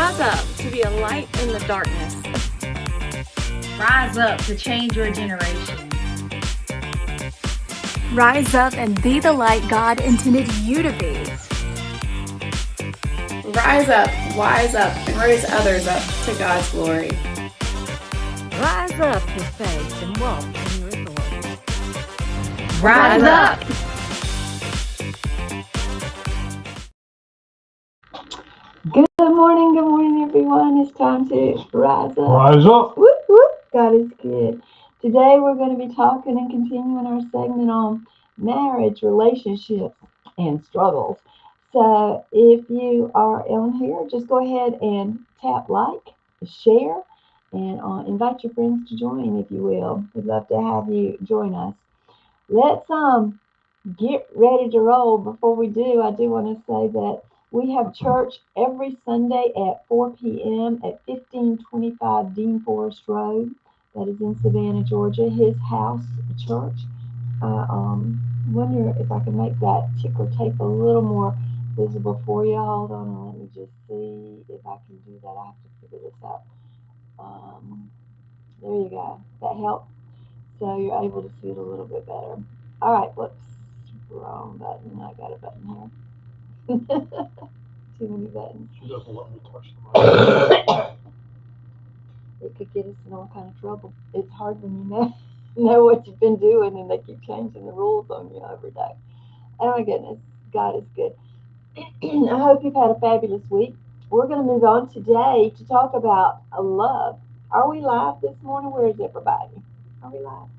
Rise up to be a light in the darkness. Rise up to change your generation. Rise up and be the light God intended you to be. Rise up, wise up, and raise others up to God's glory. Rise up to faith and walk in your authority. Rise up. Good morning, everyone. It's time to rise up. Rise up. Whoop, whoop. God is good. Today we're going to be talking and continuing our segment on marriage, relationships, and struggles. So if you are on here, just go ahead and tap like, share, and invite your friends to join if you will. We'd love to have you join us. Let's get ready to roll. Before we do, I do want to say that we have church every Sunday at 4 p.m. at 1525 Dean Forest Road. That is in Savannah, Georgia. His house church. I wonder if I can make that ticker tape a little more visible for you. Hold on and let me just see if I can do that. I have to figure this out. There you go. That helped. So you're able to see it a little bit better. All right, whoops. Wrong button. I got a button here. Too many buttons. She doesn't let me touch the It could get us in all kind of trouble. It's hard when you know what you've been doing and they keep changing the rules on you every day. Oh my goodness, God is good. I hope you've had a fabulous week. We're going to move on today to talk about love. Are we live this morning? Where is everybody? Are we live?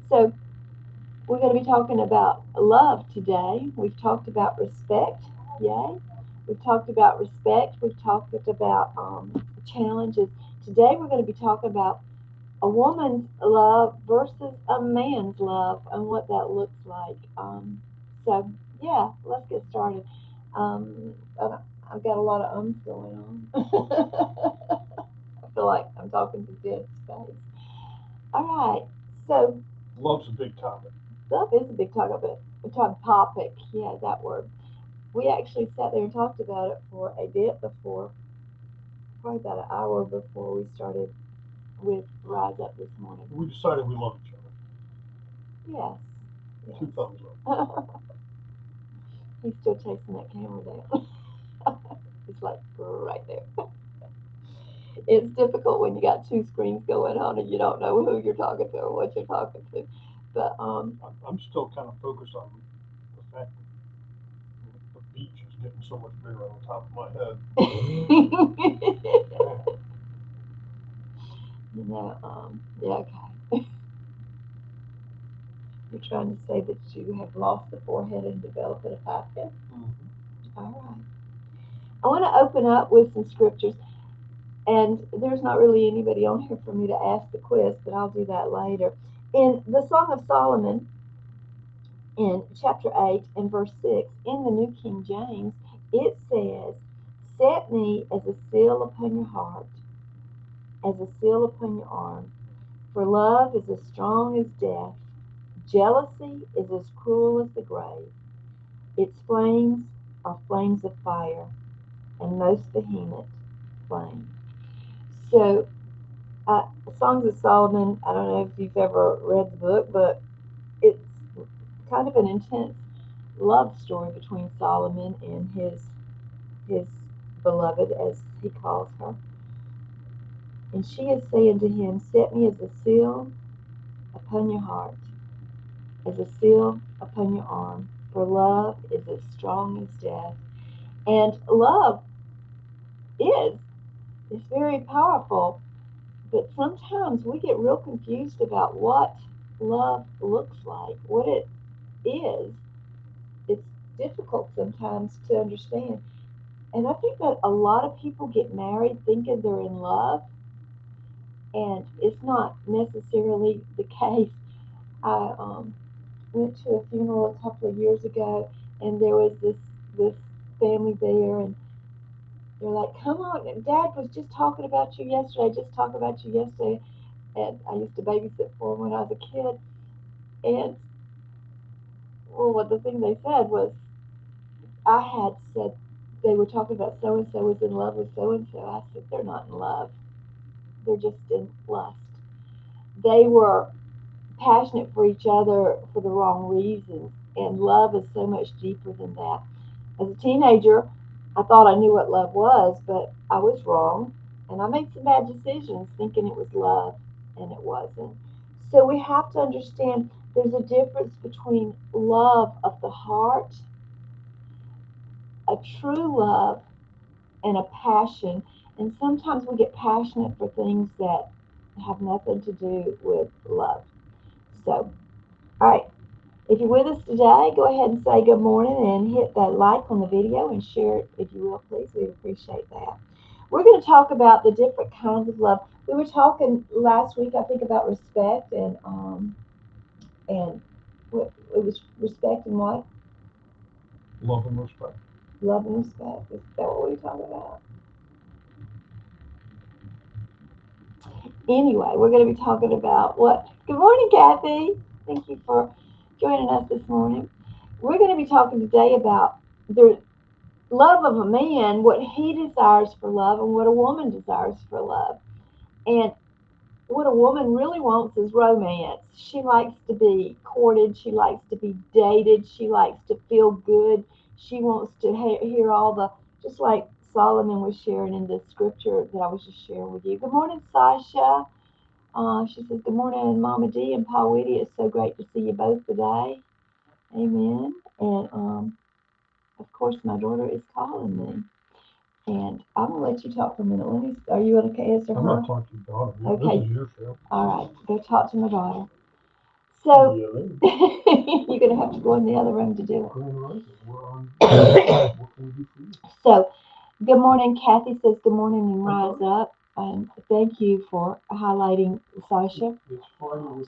So we're going to be talking about love today. We've talked about respect. Yay. We've talked about respect. We've talked about challenges. Today we're going to be talking about a woman's love versus a man's love and what that looks like. So, yeah, let's get started. I've got a lot of ums going on. I feel like I'm talking to dead space. All right, so Love's a big topic. love is a big topic. Yeah, that word. We actually sat there and talked about it for a bit before, probably about an hour before we started with Rise Up this morning. We decided we love each other. Yes. 2 thumbs up. He's still chasing that camera down. It's like right there. It's difficult when you got 2 screens going on and you don't know who you're talking to or what you're talking to. But I'm still kind of focused on the fact that the beach is getting so much bigger on the top of my head. Yeah, okay. You're trying to say that you have lost the forehead and developed a top head? Mm-hmm. All right. I want to open up with some scriptures. And there's not really anybody on here for me to ask the quiz, but I'll do that later. In the Song of Solomon, in chapter 8 and verse 6, in the New King James, it says, "Set me as a seal upon your heart, as a seal upon your arm. For love is as strong as death. Jealousy is as cruel as the grave. Its flames are flames of fire, and most vehement flame." So, Songs of Solomon, I don't know if you've ever read the book, but it's kind of an intense love story between Solomon and his beloved, as he calls her. And she is saying to him, "Set me as a seal upon your heart, as a seal upon your arm, for love is as strong as death." And love is very powerful, but sometimes we get real confused about what love looks like, what it is. It's difficult sometimes to understand. And I think that a lot of people get married thinking they're in love, and it's not necessarily the case. I went to a funeral a couple of years ago, and there was this family there, and they're like, "Come on, Dad was just talking about you yesterday, just talking about you yesterday." And I used to babysit for him when I was a kid. And well, what the thing they said was, I had said they were talking about so and so was in love with so and so. I said, they're not in love. They're just in lust. They were passionate for each other for the wrong reasons, and love is so much deeper than that. As a teenager, I thought I knew what love was, but I was wrong, and I made some bad decisions thinking it was love, and it wasn't. So we have to understand there's a difference between love of the heart, a true love, and a passion. And sometimes we get passionate for things that have nothing to do with love. So, all right. If you're with us today, go ahead and say good morning and hit that like on the video and share it if you will, please. We'd appreciate that. We're going to talk about the different kinds of love. We were talking last week, I think, about respect and what it was respect and what? Love and respect. Love and respect. Is that what we were talking about? Anyway, we're going to be talking about what? Good morning, Kathy. Thank you for joining us this morning. We're going to be talking today about the love of a man, what he desires for love, and what a woman desires for love. And what a woman really wants is romance. She likes to be courted. She likes to be dated. She likes to feel good. She wants to hear all the, just like Solomon was sharing in the scripture that I was just sharing with you. Good morning, Sasha. She says, good morning, Mama D and Paul Whitty. It's so great to see you both today. Amen. And of course, my daughter is calling me. And I'm going to let you talk for a minute. Are you okay to answer her? I'm not talking to your daughter. Okay. This is your show. All right. Go talk to my daughter. So, Yeah, you're going to have to go in the other room to do it. What can we do for you? So, good morning. Kathy says good morning and rise up. Thank you for highlighting Sasha.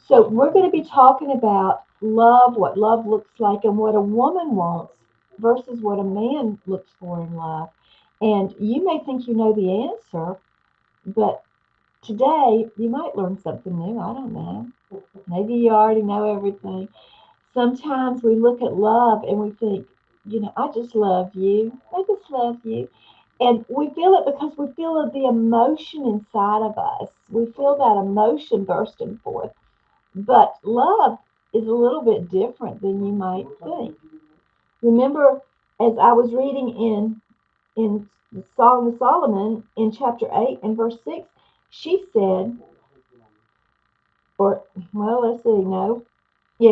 So, we're going to be talking about love, what love looks like, and what a woman wants versus what a man looks for in love. And you may think you know the answer, but today you might learn something new. I don't know. Maybe you already know everything. Sometimes we look at love and we think, I just love you. I just love you. And we feel it because we feel the emotion inside of us. We feel that emotion bursting forth. But love is a little bit different than you might think. Remember, as I was reading in the Song of Solomon in chapter 8 and verse 6, she said,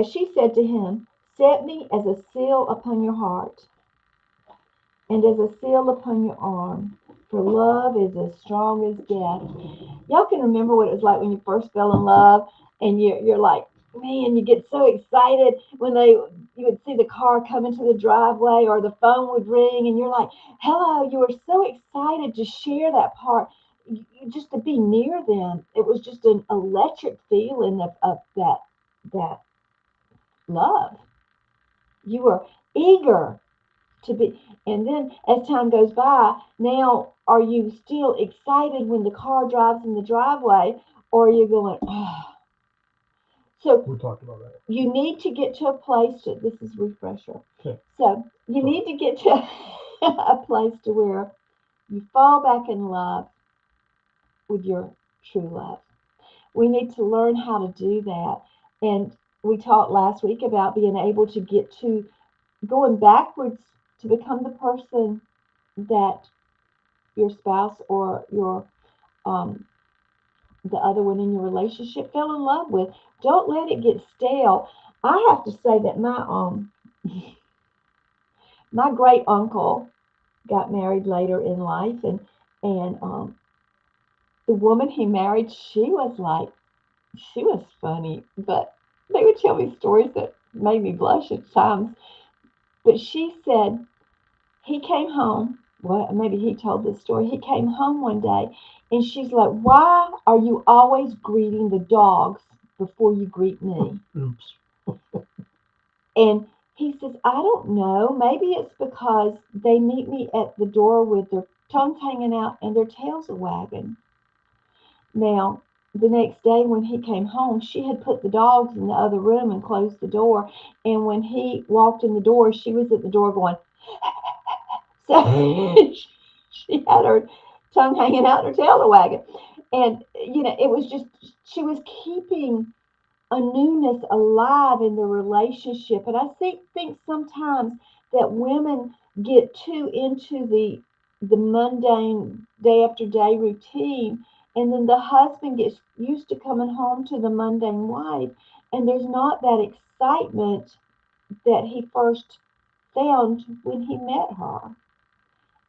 she said to him, set me as a seal upon your heart and as a seal upon your arm, for love is as strong as death. Y'all can remember what it was like when you first fell in love and you're like, man, you get so excited when you would see the car come into the driveway or the phone would ring and you're like, hello, you were so excited to share that part, just to be near them. It was just an electric feeling of that love. You were eager to be, and then as time goes by, now are you still excited when the car drives in the driveway, or are you going, oh? So we talked about that. You need to get to a place this is refresher. Okay. So you need to get to a place to where you fall back in love with your true love. We need to learn how to do that. And we talked last week about being able to get to going backwards to become the person that your spouse or your the other one in your relationship fell in love with. Don't let it get stale. I have to say that my great uncle got married later in life, and the woman he married, she was funny, but they would tell me stories that made me blush at times. But she said he came home. Well, maybe he told this story. He came home one day, and she's like, "Why are you always greeting the dogs before you greet me?" Oops. And he says, "I don't know. Maybe it's because they meet me at the door with their tongues hanging out and their tails are wagging." Now, the next day when he came home, she had put the dogs in the other room and closed the door. And when he walked in the door, she was at the door going, So she had her tongue hanging out and her tail wagging. And, it was just, she was keeping a newness alive in the relationship. And I think sometimes that women get too into the mundane day after day routine, and then the husband gets used to coming home to the mundane wife, and there's not that excitement that he first found when he met her.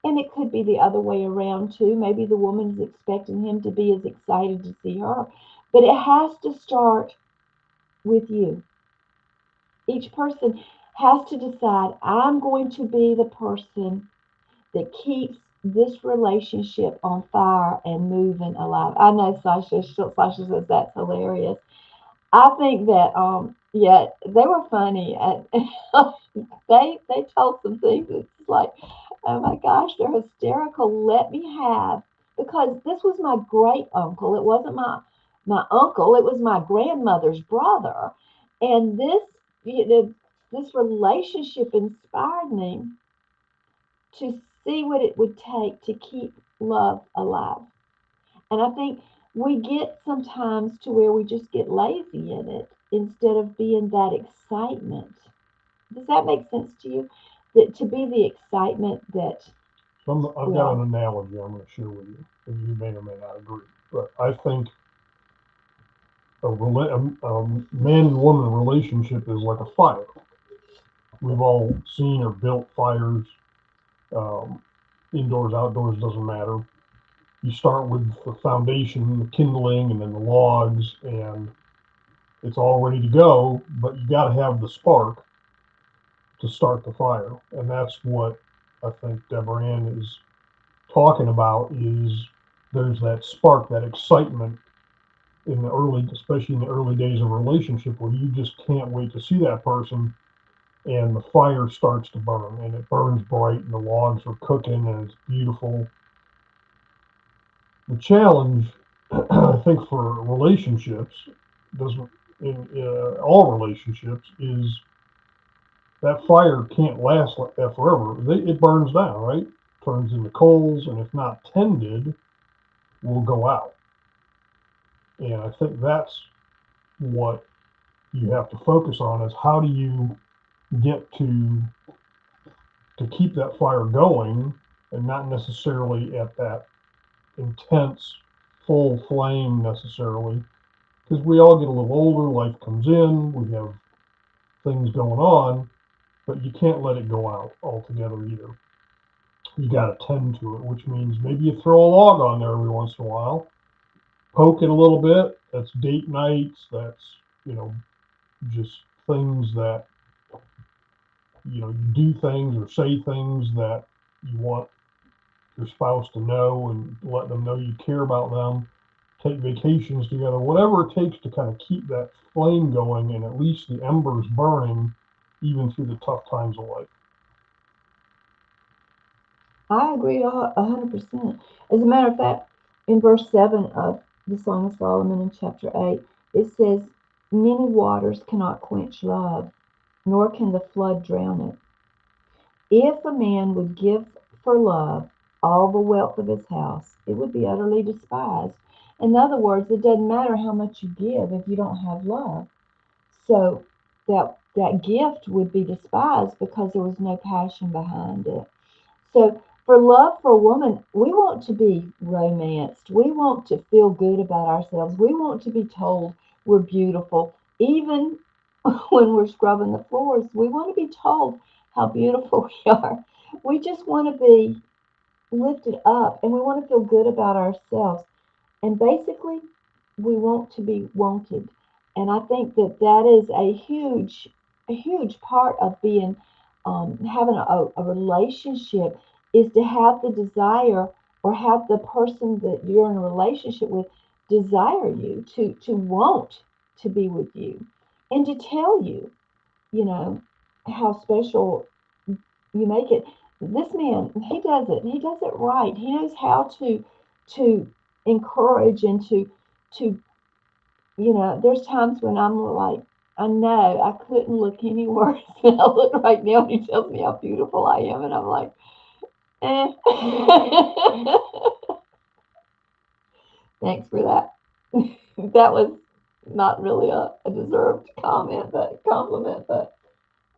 And it could be the other way around too. Maybe the woman is expecting him to be as excited to see her. But it has to start with you. Each person has to decide, I'm going to be the person that keeps this relationship on fire and moving alive. I know Sasha says that's hilarious. I think that yeah, they were funny. And they told some things. It's like, oh my gosh, they're hysterical. Let me have, because this was my great uncle. It wasn't my uncle. It was my grandmother's brother, and this relationship inspired me to see what it would take to keep love alive. And I think we get sometimes to where we just get lazy in it instead of being that excitement. Does that make sense to you? That to be the excitement that, So I've yeah. got an analogy I'm going to share with you, and you may or may not agree. But I think a man and woman relationship is like a fire. We've all seen or built fires, indoors, outdoors, doesn't matter. You start with the foundation, the kindling, and then the logs, and it's all ready to go, but you got to have the spark to start the fire. And that's what I think Deborah Ann is talking about, is there's that spark, that excitement in the early, especially in the early days of a relationship, where you just can't wait to see that person, and the fire starts to burn, and it burns bright, and the logs are cooking, and it's beautiful. The challenge, I think, for relationships, doesn't in all relationships, is that fire can't last like that forever. It burns down, right? Turns into coals, and if not tended, will go out. And I think that's what you have to focus on, is how do you get to keep that fire going, and not necessarily at that intense full flame necessarily, because we all get a little older, life comes in, we have things going on, but you can't let it go out altogether either. You got to tend to it, which means maybe you throw a log on there every once in a while, poke it a little bit. That's date nights, that's, just things that, you do things or say things that you want your spouse to know, and let them know you care about them. Take vacations together, whatever it takes to kind of keep that flame going and at least the embers burning, even through the tough times of life. I agree 100%. As a matter of fact, in verse 7 of the Song of Solomon in chapter 8, it says, many waters cannot quench love, nor can the flood drown it. If a man would give for love all the wealth of his house, it would be utterly despised. In other words, it doesn't matter how much you give if you don't have love. So that gift would be despised because there was no passion behind it. So for love for a woman, we want to be romanced. We want to feel good about ourselves. We want to be told we're beautiful. Even when we're scrubbing the floors, we want to be told how beautiful we are. We just want to be lifted up, and we want to feel good about ourselves. And basically, we want to be wanted. And I think that is a huge part of being, having a relationship, is to have the desire, or have the person that you're in a relationship with desire you, to want to be with you, and to tell you, how special you make it. This man, he does it. He does it right. He knows how to encourage, and to there's times when I'm like, I know I couldn't look any worse than I look right now, and he tells me how beautiful I am, and I'm like, Eh. Thanks for that. That was not really a deserved compliment, but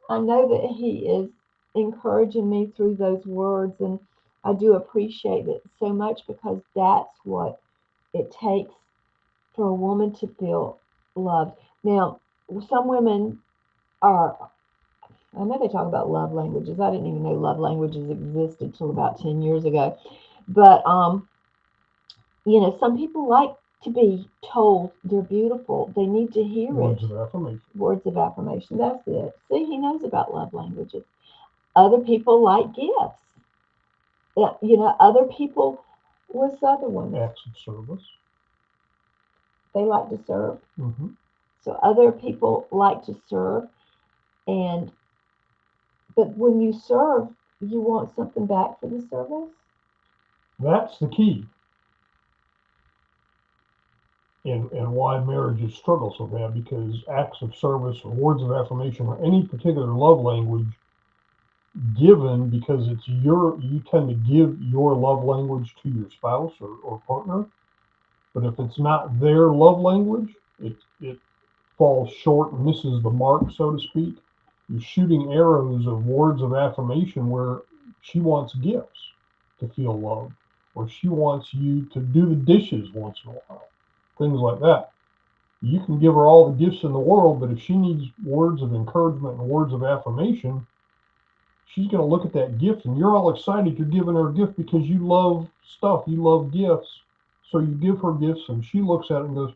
I know that he is encouraging me through those words, and I do appreciate it so much because that's what it takes for a woman to feel loved. Now, some women are, I know they talk about love languages. I didn't even know love languages existed till about 10 years ago. But, some people like to be told they're beautiful. They need to hear Words it. of affirmation. Words of affirmation. That's it. See, he knows about love languages. Other people like gifts. Other people, what's the other one? Acts of service. They like to serve. Mm-hmm. So other people like to serve, but when you serve, you want something back for the service. That's the key. And why marriages struggle so bad, because acts of service or words of affirmation or any particular love language given because you tend to give your love language to your spouse or partner. But if it's not their love language, it falls short and misses the mark, so to speak. You're shooting arrows of words of affirmation where she wants gifts to feel loved, or she wants you to do the dishes once in a while, things like that. You can give her all the gifts in the world, but if she needs words of encouragement and words of affirmation, she's going to look at that gift, and you're all excited you're giving her a gift because you love stuff, you love gifts. So you give her gifts, and she looks at it and goes,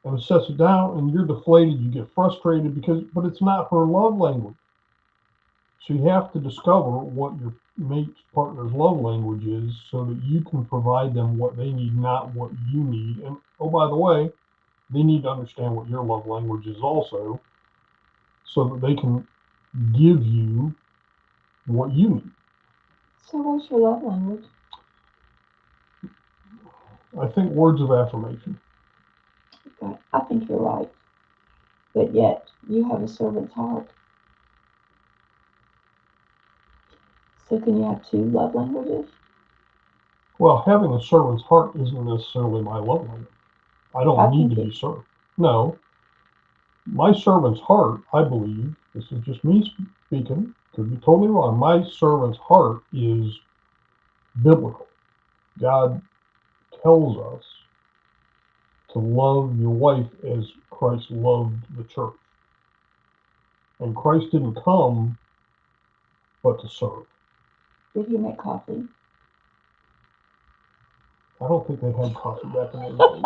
and sets it down, and you're deflated, you get frustrated but it's not her love language. So you have to discover what your mate's partner's love language is so that you can provide them what they need, not what you need. And oh, by the way, they need to understand what your love language is also so that they can give you what you need. So what's your love language? I think words of affirmation. Okay, I think you're right. But yet, you have a servant's heart. So can you have two love languages? Well, having a servant's heart isn't necessarily my love language. I don't need to be served. No. My servant's heart, I believe, this is just me speaking, could be totally wrong. My servant's heart is biblical. God tells us to love your wife as Christ loved the church. And Christ didn't come but to serve. Did he make coffee? I don't think they had coffee back in those days.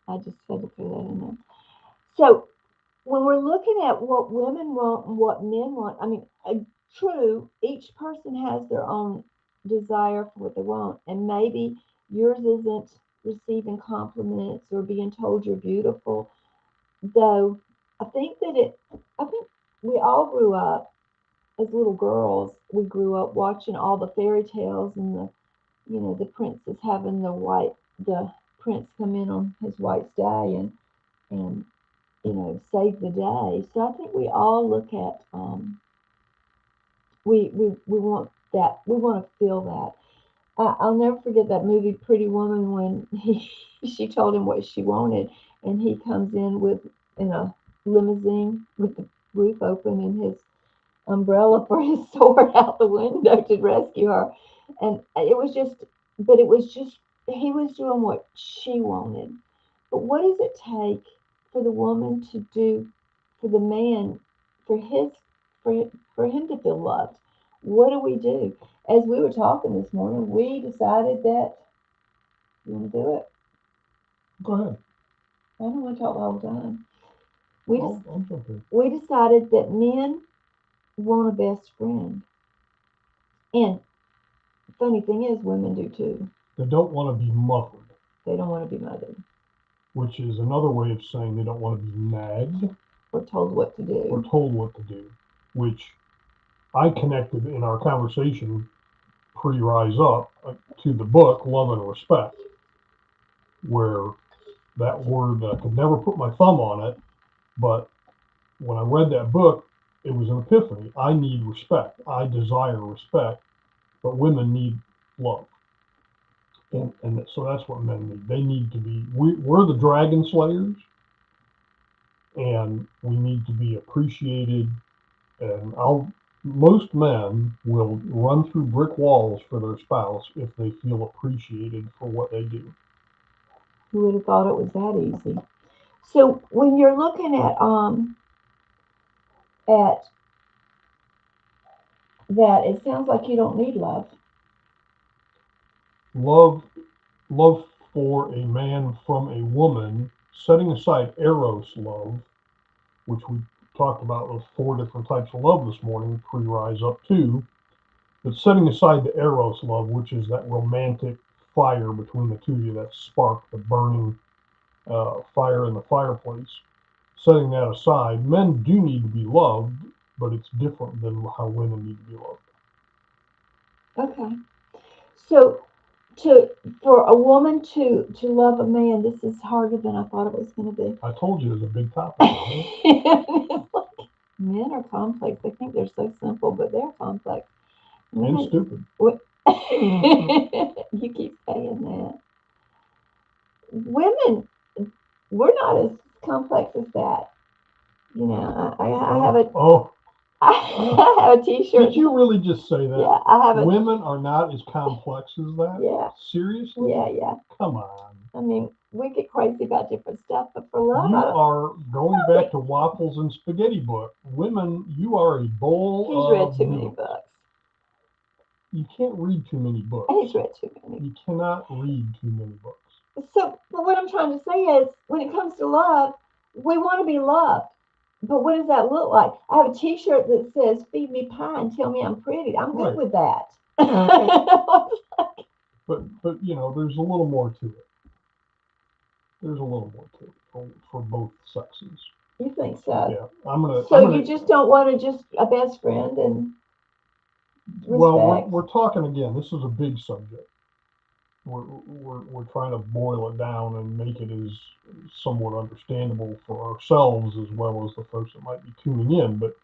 I just had to throw that in there. So when we're looking at what women want and what men want, I mean, true, each person has their own desire for what they want, and maybe yours isn't receiving compliments or being told you're beautiful, though I think we all grew up as little girls. We grew up watching all the fairy tales and the princess having the prince come in on his white stallion and save the day. So I think we all look at we want that. We want to feel that. I'll never forget that movie Pretty Woman when she told him what she wanted, and he comes in a limousine with the roof open and his umbrella for his sword out the window to rescue her. And it was just he was doing what she wanted. But what does it take for the woman to do for the man for him to feel loved? What do we do? As we were talking this morning, we decided that you want to do it. Go ahead. I don't want to talk the whole time. I'll jump in. We decided that men want a best friend. And the funny thing is, women do too. They don't want to be mothered. They don't want to be mothered. Which is another way of saying they don't want to be nagged. Or told what to do. Or told what to do. Which I connected in our conversation pre-Rise Up to the book Love and Respect, where that word, I could never put my thumb on it, but when I read that book, it was an epiphany. I need respect. I desire respect, but women need love. And so that's what men need. They need to be, we're the dragon slayers, and we need to be appreciated. And most men will run through brick walls for their spouse if they feel appreciated for what they do. Who would have thought it was that easy? So when you're looking at that, it sounds like you don't need love. Love for a man from a woman, setting aside eros love, which we talked about those 4 different types of love this morning, pre-rise up to, but setting aside the eros love, which is that romantic fire between the two of you, that spark, the burning fire in the fireplace. Setting that aside, men do need to be loved, but it's different than how women need to be loved. Okay. So for a woman to love a man, this is harder than I thought it was going to be. I told you it was a big topic. Men are complex. They think they're so simple, but they're complex. And stupid. You keep saying that. Women, we're not as complex as that. You know, I have a I have a T-shirt. Did you really just say that? Yeah, I have a. Women are not as complex as that? Yeah. Seriously? Yeah. Come on. I mean, we get crazy about different stuff, but for love, You are going back to Waffles and Spaghetti book. Women, you are a bowl He's of read too many noodles. books. You can't read too many books. He's read too many. You cannot read too many books. So, but what I'm trying to say is, when it comes to love, we want to be loved. But what does that look like? I have a T-shirt that says, "Feed me pie and tell me I'm pretty." I'm good with that. But you know, there's a little more to it. There's a little more to it for both sexes. You think so? Yeah, So you just don't want to just a best friend and respect? Well, we're talking again. This is a big subject. We're trying to boil it down and make it as somewhat understandable for ourselves as well as the folks that might be tuning in. But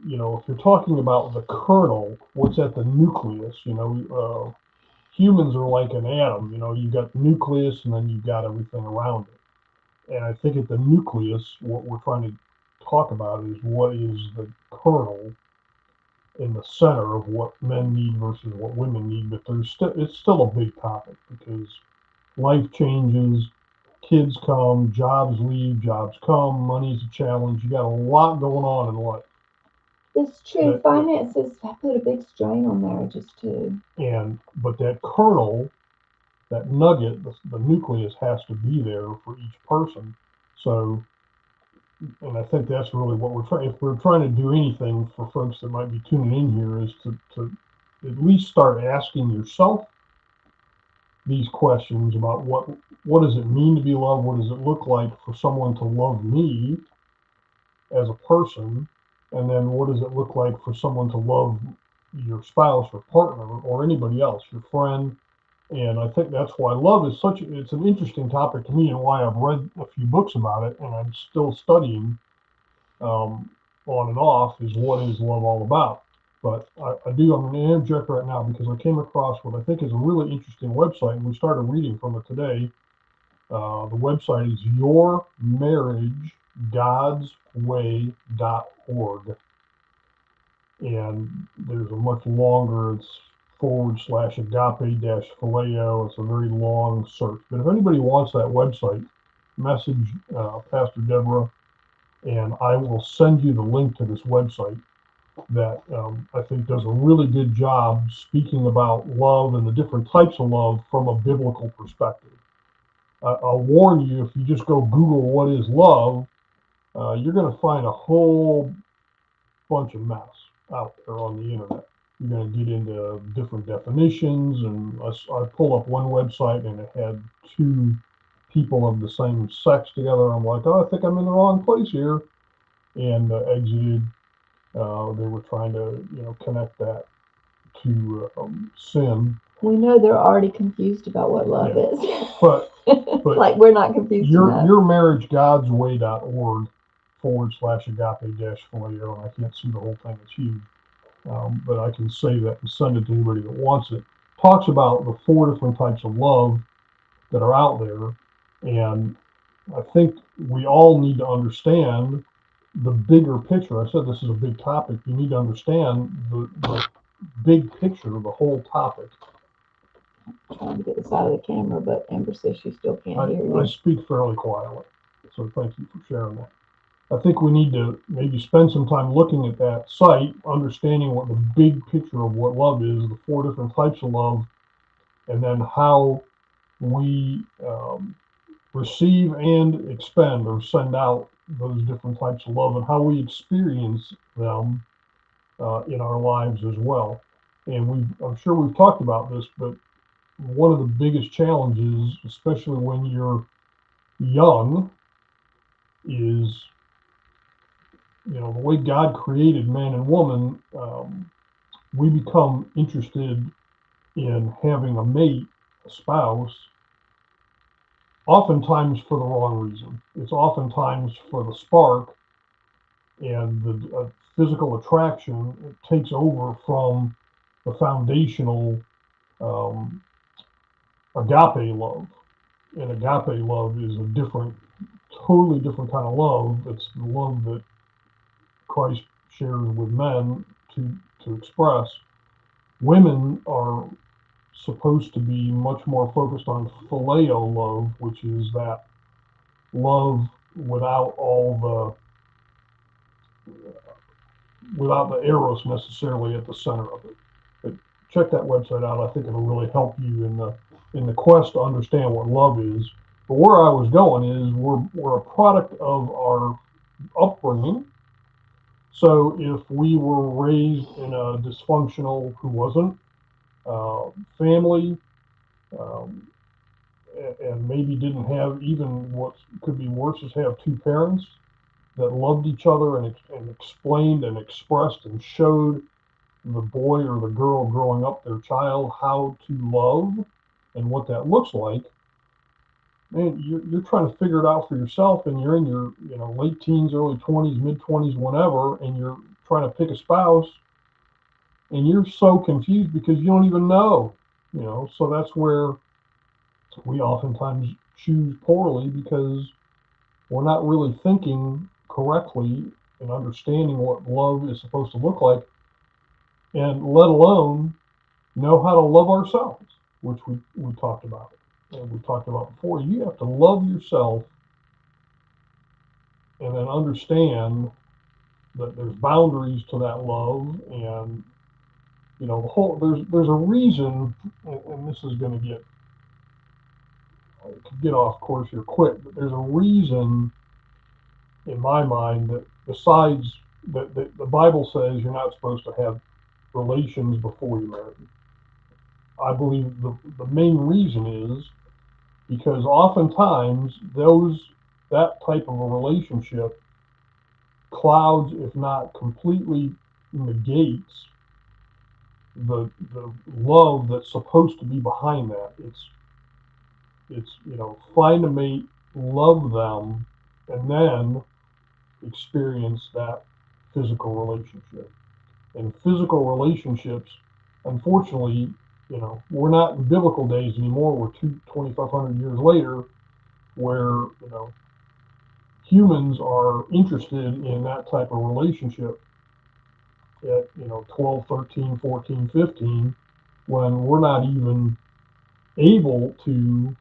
you know, if you're talking about the kernel, what's at the nucleus, you know, humans are like an atom. You know, you've got the nucleus and then you've got everything around it. And I think at the nucleus, what we're trying to talk about is what is the kernel in the center of what men need versus what women need. But it's still a big topic because life changes, kids come, jobs leave, jobs come, money's a challenge. You got a lot going on in life. It's true. Finances put a big strain on marriages too. But that kernel, that nugget, the nucleus has to be there for each person. So, and I think that's really what we're trying. If we're trying to do anything for folks that might be tuning in here, is to at least start asking yourself these questions about what does it mean to be loved? What does it look like for someone to love me as a person? And then what does it look like for someone to love your spouse or partner or anybody else, your friend? And I think that's why love is it's an interesting topic to me, and why I've read a few books about it, and I'm still studying on and off, is what is love all about. But I'm going to interject right now because I came across what I think is a really interesting website, and we started reading from it today. The website is yourmarriagegodsway.org. And there's a much longer, it's /agape-phileo. It's a very long search. But if anybody wants that website, message Pastor Deborah, and I will send you the link to this website that I think does a really good job speaking about love and the different types of love from a biblical perspective. I'll warn you, if you just go Google what is love, you're going to find a whole bunch of mess out there on the internet. You're going to get into different definitions, and I pulled up one website and it had 2 people of the same sex together. I'm like, oh, I think I'm in the wrong place here, and exited. They were trying to, connect that to sin. We know they're already confused about what love is. But Like we're not confused enough. yourmarriagegodsway.org/agape-phileo, and I can't see the whole thing, it's huge. But I can say that and send it to anybody that wants it. Talks about the 4 different types of love that are out there. And I think we all need to understand the bigger picture. I said this is a big topic. You need to understand the big picture of the whole topic. I'm trying to get this out of the camera, but Amber says she still can't hear you. I speak fairly quietly, so thank you for sharing that. I think we need to maybe spend some time looking at that site, understanding what the big picture of what love is, the 4 different types of love, and then how we receive and expend or send out those different types of love and how we experience them in our lives as well. And I'm sure we've talked about this, but one of the biggest challenges, especially when you're young, is, the way God created man and woman, we become interested in having a mate, a spouse, oftentimes for the wrong reason. It's oftentimes for the spark and the physical attraction. It takes over from the foundational agape love. And agape love is a totally different kind of love. It's the love that Christ shares with men to express. Women are supposed to be much more focused on phileo love, which is that love without the eros necessarily at the center of it. But check that website out. I think it'll really help you in the quest to understand what love is. But where I was going is we're a product of our upbringing. So if we were raised in a dysfunctional, who wasn't, family, and maybe didn't have, even what could be worse is have 2 parents that loved each other and explained and expressed and showed the boy or the girl growing up, their child, how to love and what that looks like. Man, you're trying to figure it out for yourself, and you're in your late teens, early 20s, mid 20s, whenever, and you're trying to pick a spouse, and you're so confused because you don't even know. So that's where we oftentimes choose poorly, because we're not really thinking correctly and understanding what love is supposed to look like, and let alone know how to love ourselves, which we talked about. And we talked about before. You have to love yourself and then understand that there's boundaries to that love, and there's a reason, and this is going to get off course here quick, but there's a reason in my mind that besides that the Bible says you're not supposed to have relations before you marry. I believe the main reason is because oftentimes that type of a relationship clouds, if not completely negates, the love that's supposed to be behind that. It's find a mate, love them, and then experience that physical relationship. And physical relationships, unfortunately, we're not in biblical days anymore. We're 2,500 years later, where humans are interested in that type of relationship at 12, 13, 14, 15, when we're not even able to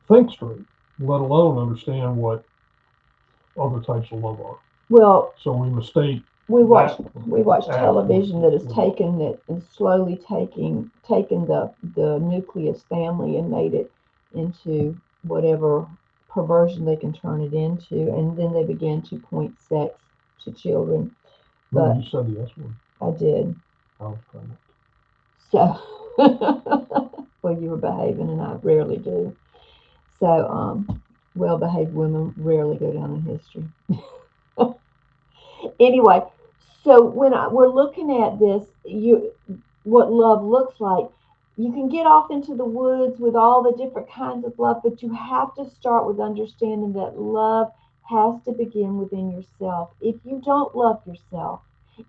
think straight, let alone understand what other types of love are. Well, so we mistake. We watch television that is slowly taking the nucleus family and made it into whatever perversion they can turn it into, and then they began to point sex to children. But you said the S word. I did. I was pregnant. So, well, you were behaving, and I rarely do. So, well-behaved women rarely go down in history. Anyway, so when we're looking at this, what love looks like, you can get off into the woods with all the different kinds of love, but you have to start with understanding that love has to begin within yourself. If you don't love yourself,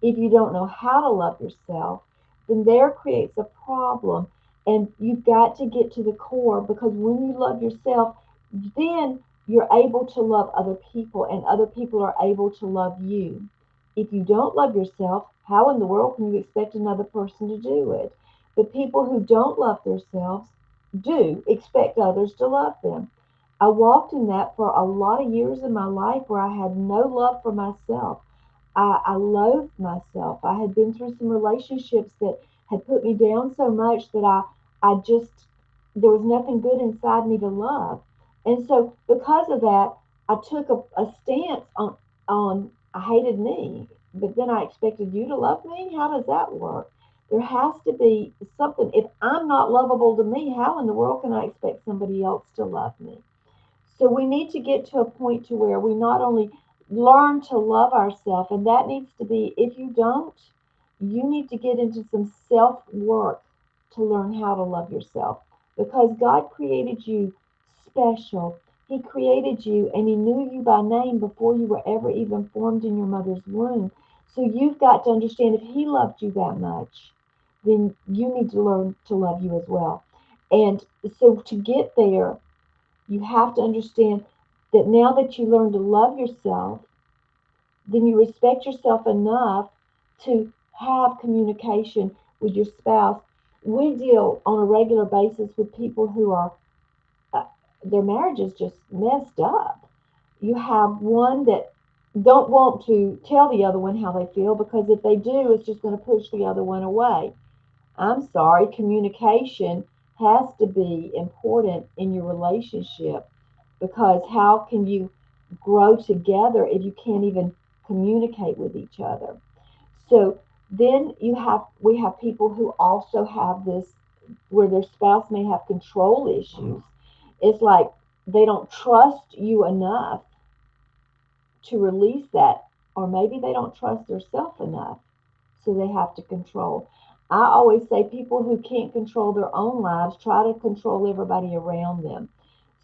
if you don't know how to love yourself, then there creates a problem. And you've got to get to the core, because when you love yourself, then you're able to love other people, and other people are able to love you. If you don't love yourself, how in the world can you expect another person to do it? But people who don't love themselves do expect others to love them. I walked in that for a lot of years in my life where I had no love for myself. I loathed myself. I had been through some relationships that had put me down so much that I just, there was nothing good inside me to love. And so because of that, I took a stance on I hated me, but then I expected you to love me. How does that work? There has to be something. If I'm not lovable to me, how in the world can I expect somebody else to love me? So we need to get to a point to where we not only learn to love ourselves, and that needs to be, if you don't, you need to get into some self work to learn how to love yourself, because God created you special. He created you and He knew you by name before you were ever even formed in your mother's womb. So you've got to understand, if He loved you that much, then you need to learn to love you as well. And so to get there, you have to understand that now that you learn to love yourself, then you respect yourself enough to have communication with your spouse. We deal on a regular basis with people who are, uh, their marriage is just messed up. You have one that don't want to tell the other one how they feel, because if they do, it's just going to push the other one away. I'm sorry, communication has to be important in your relationship, because how can you grow together if you can't even communicate with each other? So then we have people who also have this, where their spouse may have control issues. It's like they don't trust you enough to release that, or maybe they don't trust themselves enough, so they have to control. I always say people who can't control their own lives try to control everybody around them.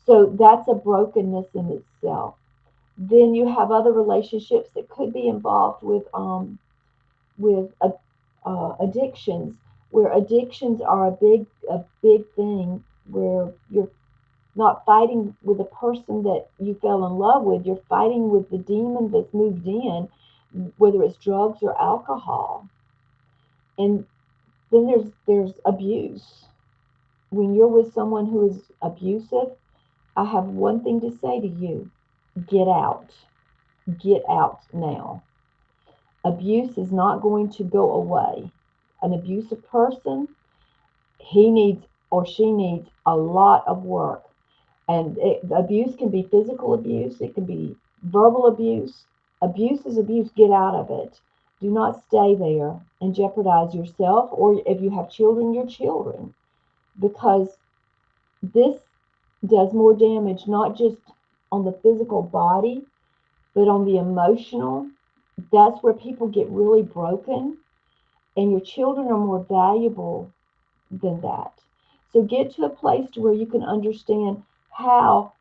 So that's a brokenness in itself. Then you have other relationships that could be involved with addictions, where addictions are a big thing, where you're not fighting with the person that you fell in love with. You're fighting with the demon that's moved in, whether it's drugs or alcohol. And then there's abuse. When you're with someone who is abusive, I have one thing to say to you: get out. Get out now. Abuse is not going to go away. An abusive person, he needs or she needs a lot of work. And abuse can be physical abuse, it can be verbal abuse. Abuse is abuse. Get out of it. Do not stay there and jeopardize yourself, or if you have children, your children, because this does more damage, not just on the physical body, but on the emotional. That's where people get really broken, and your children are more valuable than that. So get to a place to where you can understand how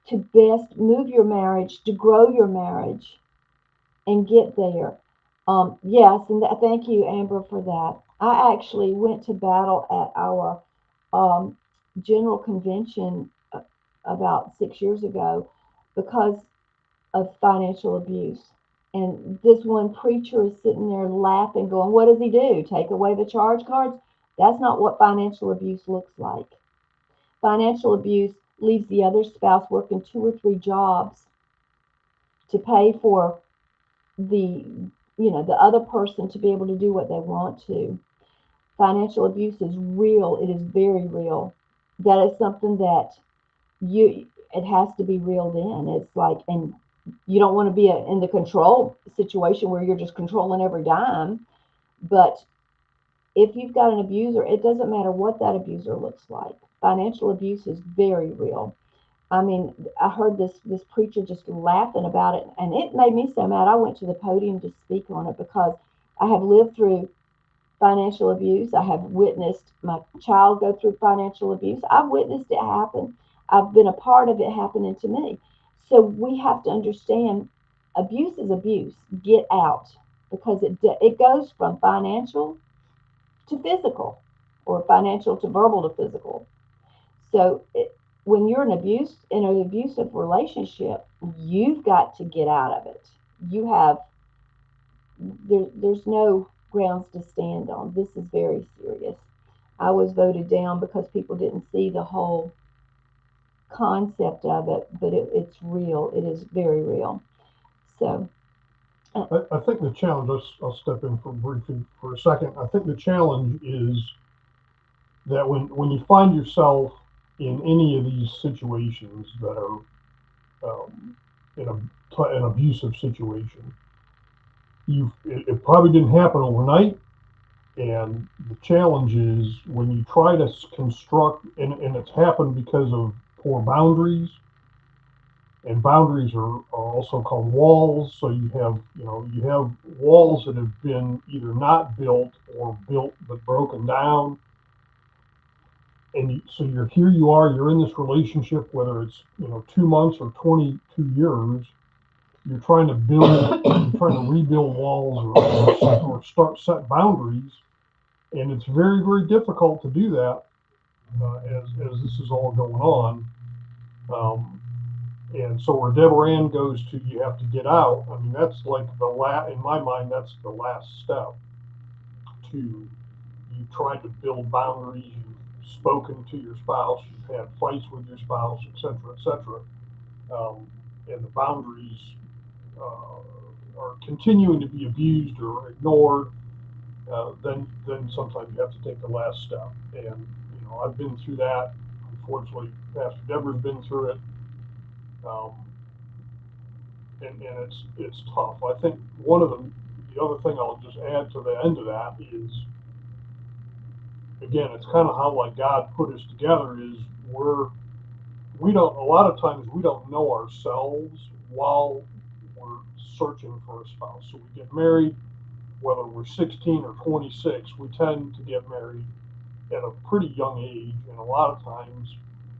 to best move your marriage, to grow your marriage, and get there. Yes, and thank you, Amber, for that. I actually went to battle at our um, general convention about 6 years ago because of financial abuse. And this one preacher is sitting there laughing, going, "What does he do? Take away the charge cards?" That's not what financial abuse looks like. Financial abuse leaves the other spouse working 2 or 3 jobs to pay for the the other person to be able to do what they want to. Financial abuse is real. It is very real. That is something that it has to be reeled in. It's like, and you don't want to be in the control situation where you're just controlling every dime. But if you've got an abuser, it doesn't matter what that abuser looks like. Financial abuse is very real. I mean, I heard this preacher just laughing about it, and it made me so mad. I went to the podium to speak on it because I have lived through financial abuse. I have witnessed my child go through financial abuse. I've witnessed it happen. I've been a part of it happening to me. So we have to understand abuse is abuse. Get out, because it goes from financial to physical, or financial to verbal to physical. So when you're in an abusive relationship, you've got to get out of it. You have there's no grounds to stand on. This is very serious. I was voted down because people didn't see the whole concept of it, but it's real. It is very real. So I think the challenge, I'll step in for briefly for a second. I think the challenge is that when you find yourself in any of these situations that are in an abusive situation, it probably didn't happen overnight. And the challenge is when you try to construct, and it's happened because of poor boundaries, and boundaries are also called walls. So you have walls that have been either not built or built but broken down. And so you're in this relationship, whether it's 2 months or 22 years. You're trying to rebuild walls, or start set boundaries, and it's very, very difficult to do that as this is all going on. And so where Deborah Ann goes to, you have to get out. I mean, that's like in my mind, that's the last step. You tried to build boundaries. You've spoken to your spouse. You've had fights with your spouse, etc., etc. And the boundaries are continuing to be abused or ignored. Then sometimes you have to take the last step. And I've been through that. Unfortunately, Pastor Deborah's been through it. And it's tough. I think the other thing I'll just add to the end of that is, again, it's kind of how like God put us together. Is a lot of times we don't know ourselves while we're searching for a spouse. So we get married, whether we're 16 or 26, we tend to get married at a pretty young age, and a lot of times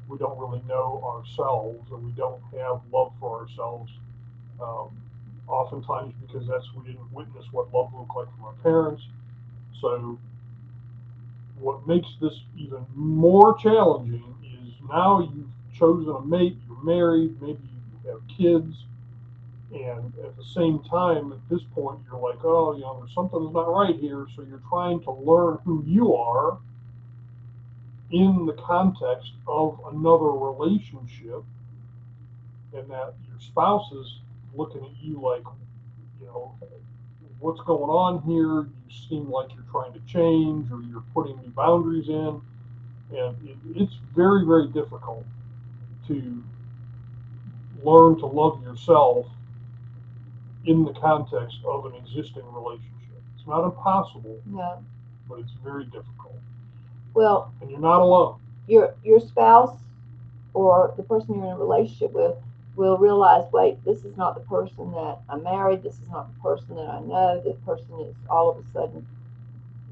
we don't really know ourselves, and we don't have love for ourselves. Oftentimes because we didn't witness what love looked like from our parents. So what makes this even more challenging is now you've chosen a mate, you're married, maybe you have kids, and at the same time, at this point, you're like, oh, there's something that's not right here. So you're trying to learn who you are in the context of another relationship, and that your spouse is looking at you like, what's going on here? You seem like you're trying to change, or you're putting new boundaries in, and it's very, very difficult to learn to love yourself in the context of an existing relationship. It's not impossible, no. But it's very difficult. Well, and you're not alone. Your spouse or the person you're in a relationship with will realize, wait, this is not the person that I married. This is not the person that I know. This person is all of a sudden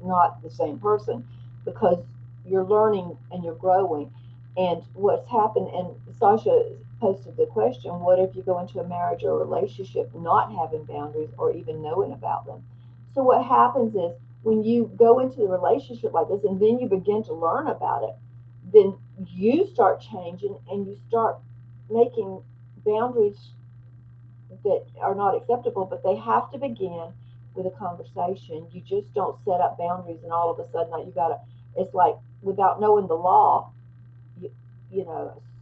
not the same person, because you're learning and you're growing. And what's happened, and Sasha posted the question, what if you go into a marriage or a relationship not having boundaries or even knowing about them? So what happens is, when you go into a relationship like this and then you begin to learn about it, then you start changing and you start making boundaries that are not acceptable, but they have to begin with a conversation. You just don't set up boundaries and all of a sudden it's like without knowing the law,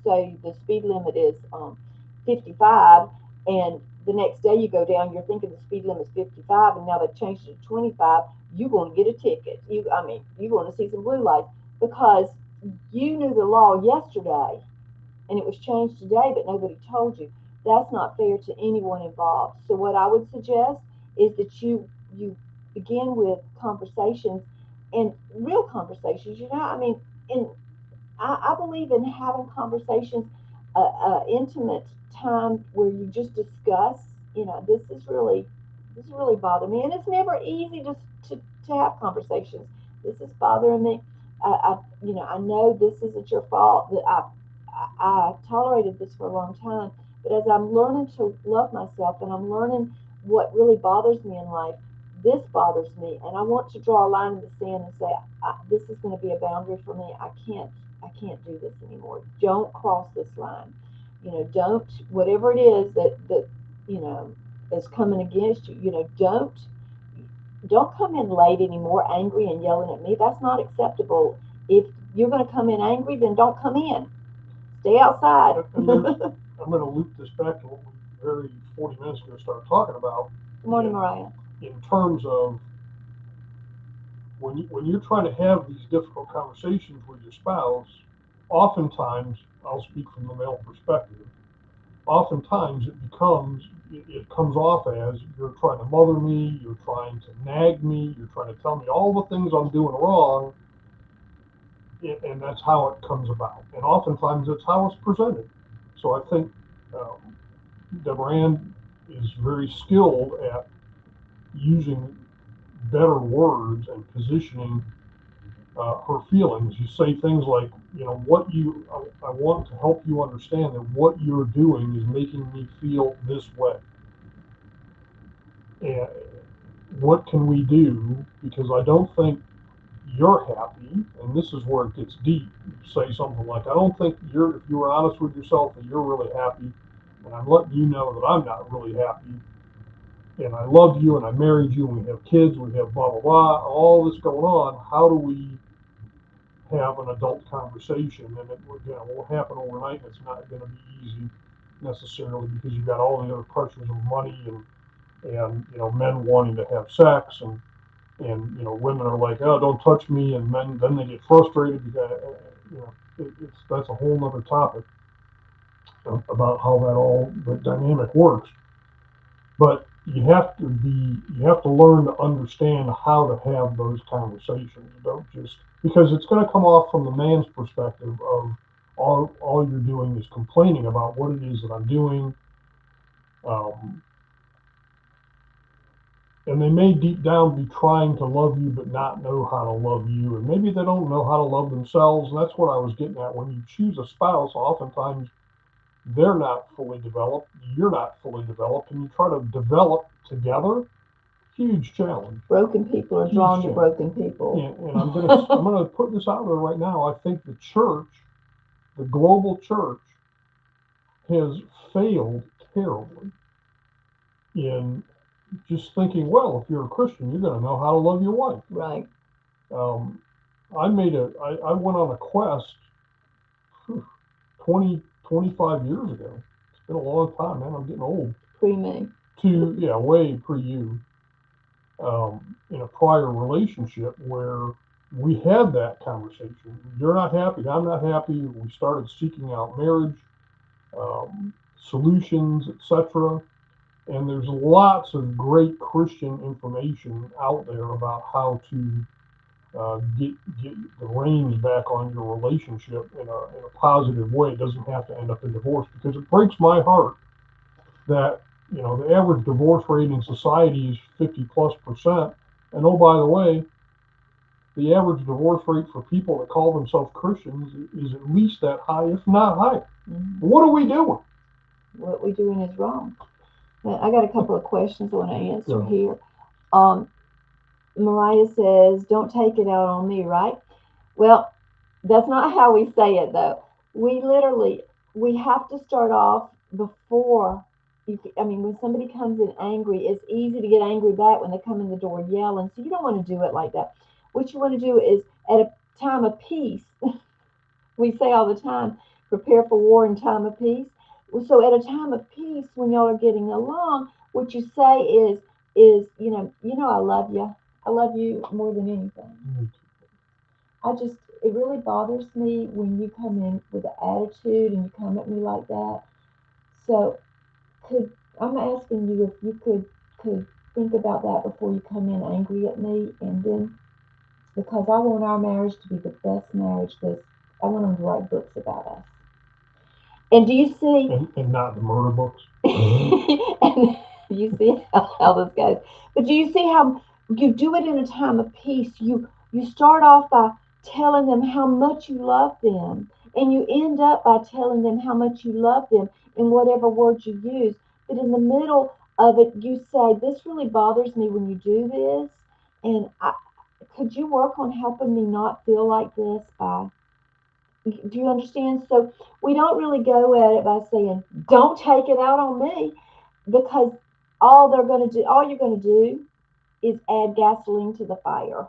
say the speed limit is 55, and the next day you go down, you're thinking the speed limit is 55, and now they've changed it to 25, you're going to get a ticket. You're going to see some blue lights because you knew the law yesterday and it was changed today, but nobody told you. That's not fair to anyone involved. So what I would suggest is that you begin with conversations, and real conversations. And I believe in having conversations, intimate time where you just discuss, this is really bothering me, and it's never easy to to have conversations. This is bothering me. I know this isn't your fault. That I tolerated this for a long time, but as I'm learning to love myself and I'm learning what really bothers me in life, this bothers me, and I want to draw a line in the sand and say, this is going to be a boundary for me. I can't do this anymore. Don't cross this line. Don't, whatever it is that is coming against you. Don't come in late anymore, angry and yelling at me. That's not acceptable. If you're going to come in angry, then don't come in. Stay outside. I'm going to loop this back to what we very 40 minutes ago started talking about. Good morning, Mariah. In terms of when you're trying to have these difficult conversations with your spouse, oftentimes, I'll speak from the male perspective, oftentimes it comes off as you're trying to mother me, you're trying to nag me, you're trying to tell me all the things I'm doing wrong, and that's how it comes about. And oftentimes that's how it's presented. So I think Deborah Ann is very skilled at using better words and positioning her feelings. You say things like, I want to help you understand that what you're doing is making me feel this way. And what can we do? Because I don't think you're happy, and this is where it gets deep. You say something like, I don't think if you were honest with yourself, that you're really happy, and I'm letting you know that I'm not really happy, and I love you, and I married you, and we have kids, we have blah, blah, blah, all this going on. How do we have an adult conversation? And it won't happen overnight, and it's not going to be easy necessarily, because you've got all the other pressures of money and men wanting to have sex, and women are like, oh, don't touch me, and men, then they get frustrated because that's a whole other topic about how the dynamic works. But you have to learn to understand how to have those conversations. Don't just, because it's going to come off from the man's perspective of all you're doing is complaining about what it is that I'm doing. And they may deep down be trying to love you, but not know how to love you. And maybe they don't know how to love themselves. And that's what I was getting at. When you choose a spouse, oftentimes they're not fully developed. You're not fully developed. And you try to develop together. Huge challenge. Broken people are drawn to broken people. And I'm gonna put this out there right now. I think the church, the global church, has failed terribly in just thinking, well, if you're a Christian, you're going to know how to love your wife. Right. I went on a quest 25 years ago. It's been a long time, man. I'm getting old. Pre-me. Way pre you. In a prior relationship where we had that conversation. You're not happy. I'm not happy. We started seeking out marriage, solutions, etc. And there's lots of great Christian information out there about how to get the reins back on your relationship in a positive way. It doesn't have to end up in divorce, because it breaks my heart that the average divorce rate in society is 50+%. And oh, by the way, the average divorce rate for people that call themselves Christians is at least that high, if not higher. Mm-hmm. What are we doing? What we're doing is wrong. I got a couple of questions I want to answer here. Mariah says, don't take it out on me, right? Well, that's not how we say it, though. We have to start off before, when somebody comes in angry, it's easy to get angry back when they come in the door yelling. So you don't want to do it like that. What you want to do is, at a time of peace, we say all the time, prepare for war in time of peace. So at a time of peace, when y'all are getting along, what you say is I love you. I love you more than anything. It really bothers me when you come in with an attitude and you come at me like that. So I'm asking you if you could think about that before you come in angry at me, and then, because I want our marriage to be the best marriage, because I want them to write books about us. And do you see? And not the murder books. And you see how this goes. But do you see how you do it in a time of peace. You start off by telling them how much you love them, and you end up by telling them how much you love them in whatever words you use. But in the middle of it, you say, "This really bothers me when you do this, and could you work on helping me not feel like this by." Do you understand? So we don't really go at it by saying, "Don't take it out on me," because all you're going to do is add gasoline to the fire.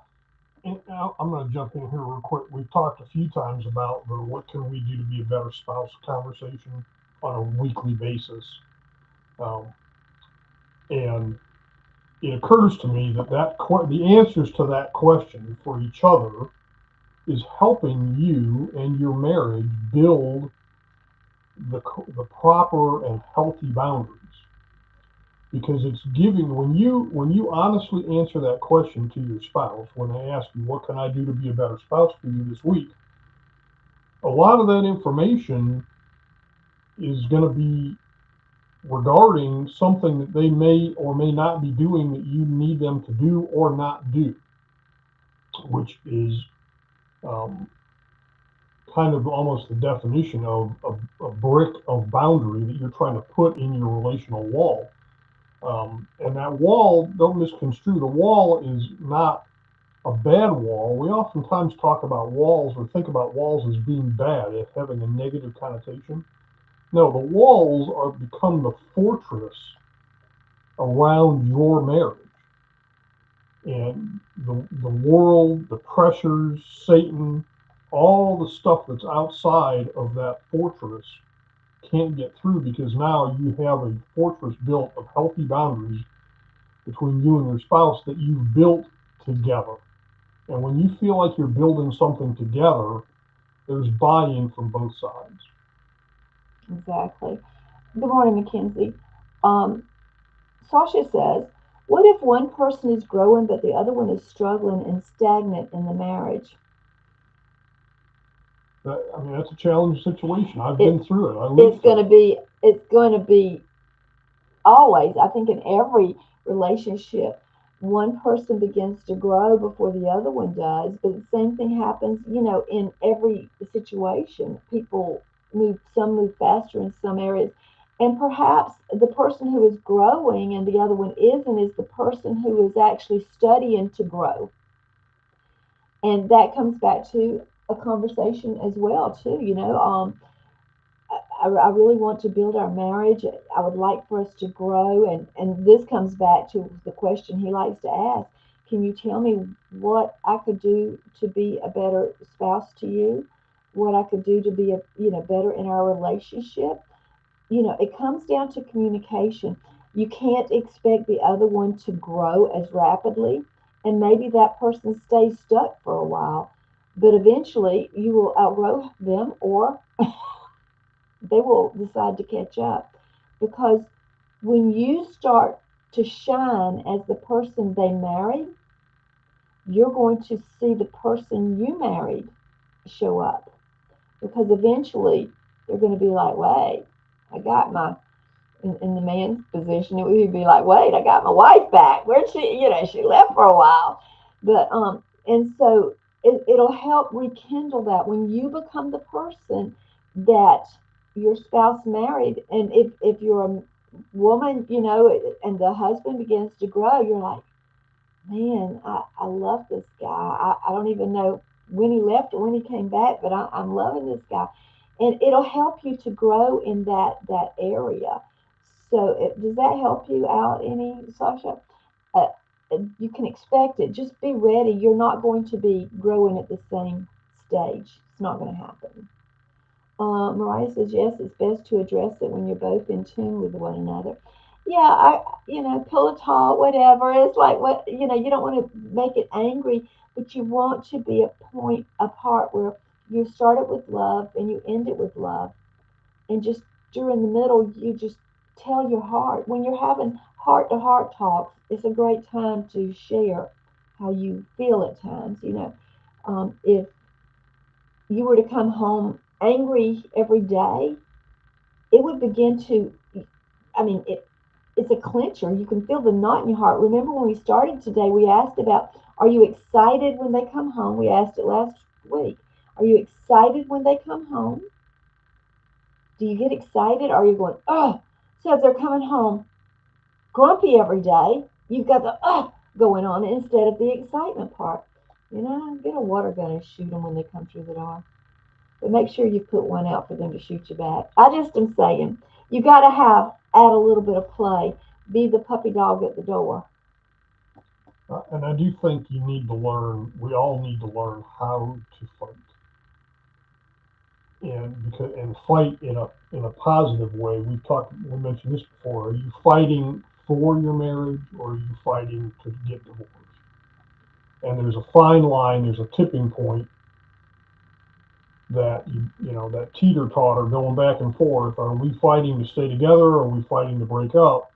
And I'm going to jump in here real quick. We've talked a few times about the what can we do to be a better spouse conversation on a weekly basis. Um, and it occurs to me that the answers to that question for each other is helping you and your marriage build the proper and healthy boundaries, because it's giving when you honestly answer that question to your spouse when they ask you what can I do to be a better spouse for you this week, a lot of that information is going to be regarding something that they may or may not be doing that you need them to do or not do, which is um, kind of almost the definition of a brick of boundary that you're trying to put in your relational wall. And that wall, don't misconstrue, the wall is not a bad wall. We oftentimes talk about walls or think about walls as being bad, as having a negative connotation. No, the walls are become the fortress around your marriage. And the world, the pressures, Satan, all the stuff that's outside of that fortress can't get through, because now you have a fortress built of healthy boundaries between you and your spouse that you've built together. And when you feel like you're building something together, there's buy-in from both sides. Exactly. Good morning, Mackenzie. Um, Sasha says, "What if one person is growing but the other one is struggling and stagnant in the marriage?" That's a challenging situation. I've It, been through it. I lived it's through going to be, it's going to be always, I think, in every relationship, one person begins to grow before the other one does. But the same thing happens, in every situation. Some move faster in some areas. And perhaps the person who is growing and the other one isn't is the person who is actually studying to grow. And that comes back to a conversation as well, too. I really want to build our marriage. I would like for us to grow. And this comes back to the question he likes to ask. Can you tell me what I could do to be a better spouse to you? What I could do to be better in our relationship? It comes down to communication. You can't expect the other one to grow as rapidly. And maybe that person stays stuck for a while. But eventually you will outgrow them, or they will decide to catch up, because when you start to shine as the person they married, you're going to see the person you married show up, because eventually they're going to be like, wait, I got my, in the man's position, it would be like, wait, I got my wife back. Where'd she, she left for a while. But, and so it'll help rekindle that when you become the person that your spouse married. And if you're a woman, and the husband begins to grow, you're like, man, I love this guy. I don't even know when he left or when he came back, but I'm loving this guy. And it'll help you to grow in that area. So does that help you out any, Sasha? Uh, you can expect it. Just be ready. You're not going to be growing at the same stage. It's not going to happen. Mariah says, yes, it's best to address it when you're both in tune with one another. Yeah, pillow talk, whatever. It's like, you don't want to make it angry, but you want to be a point apart where you start it with love and you end it with love. And just during the middle, you just tell your heart. When you're having heart to heart talks, it's a great time to share how you feel at times. If you were to come home angry every day, it would begin to, I mean, it's it's a clincher. You can feel the knot in your heart. Remember when we started today, we asked about, are you excited when they come home? We asked it last week. Are you excited when they come home? Do you get excited? Or are you going, oh, so if they're coming home grumpy every day, you've got the going on instead of the excitement part. Get a water gun and shoot them when they come through the door. But make sure you put one out for them to shoot you back. I just am saying, you got to add a little bit of play. Be the puppy dog at the door. And I do think we all need to learn how to fight. And fight in a positive way. We mentioned this before. Are you fighting for your marriage, or are you fighting to get divorced? And there's a fine line, there's a tipping point that that teeter-totter going back and forth. Are we fighting to stay together, or are we fighting to break up?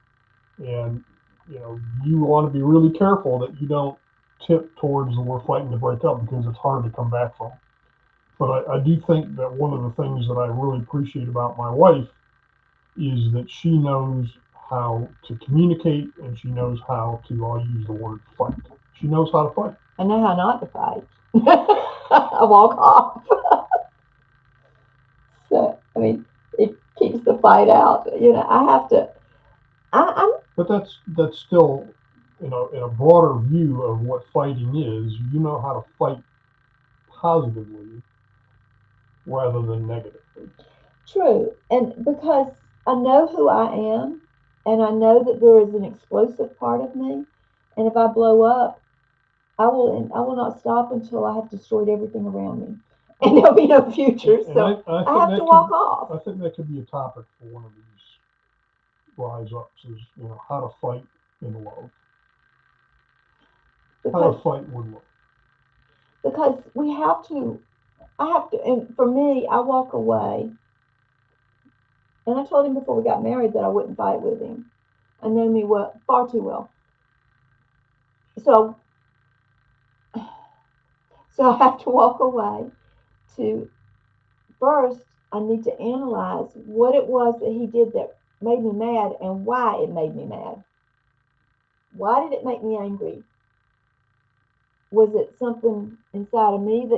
And you want to be really careful that you don't tip towards we're fighting to break up, because it's hard to come back from. But I do think that one of the things that I really appreciate about my wife is that she knows how to communicate, and she knows how to, I'll use the word, fight. She knows how to fight. I know how not to fight. I walk off. So, it keeps the fight out. I have to. But that's still, in a broader view of what fighting is, you know how to fight positively rather than negatively. True, and because I know who I am, and I know that there is an explosive part of me, and if I blow up, I will not stop until I have destroyed everything around me, and there'll be no future. So I have to walk off. I think that could be a topic for one of these rise ups: is how to fight in love, how to fight with love. Because I have to, and for me, I walk away. And I told him before we got married that I wouldn't fight with him. I know me far too well. So I have to walk away to, first, I need to analyze what it was that he did that made me mad and why it made me mad. Why did it make me angry? Was it something inside of me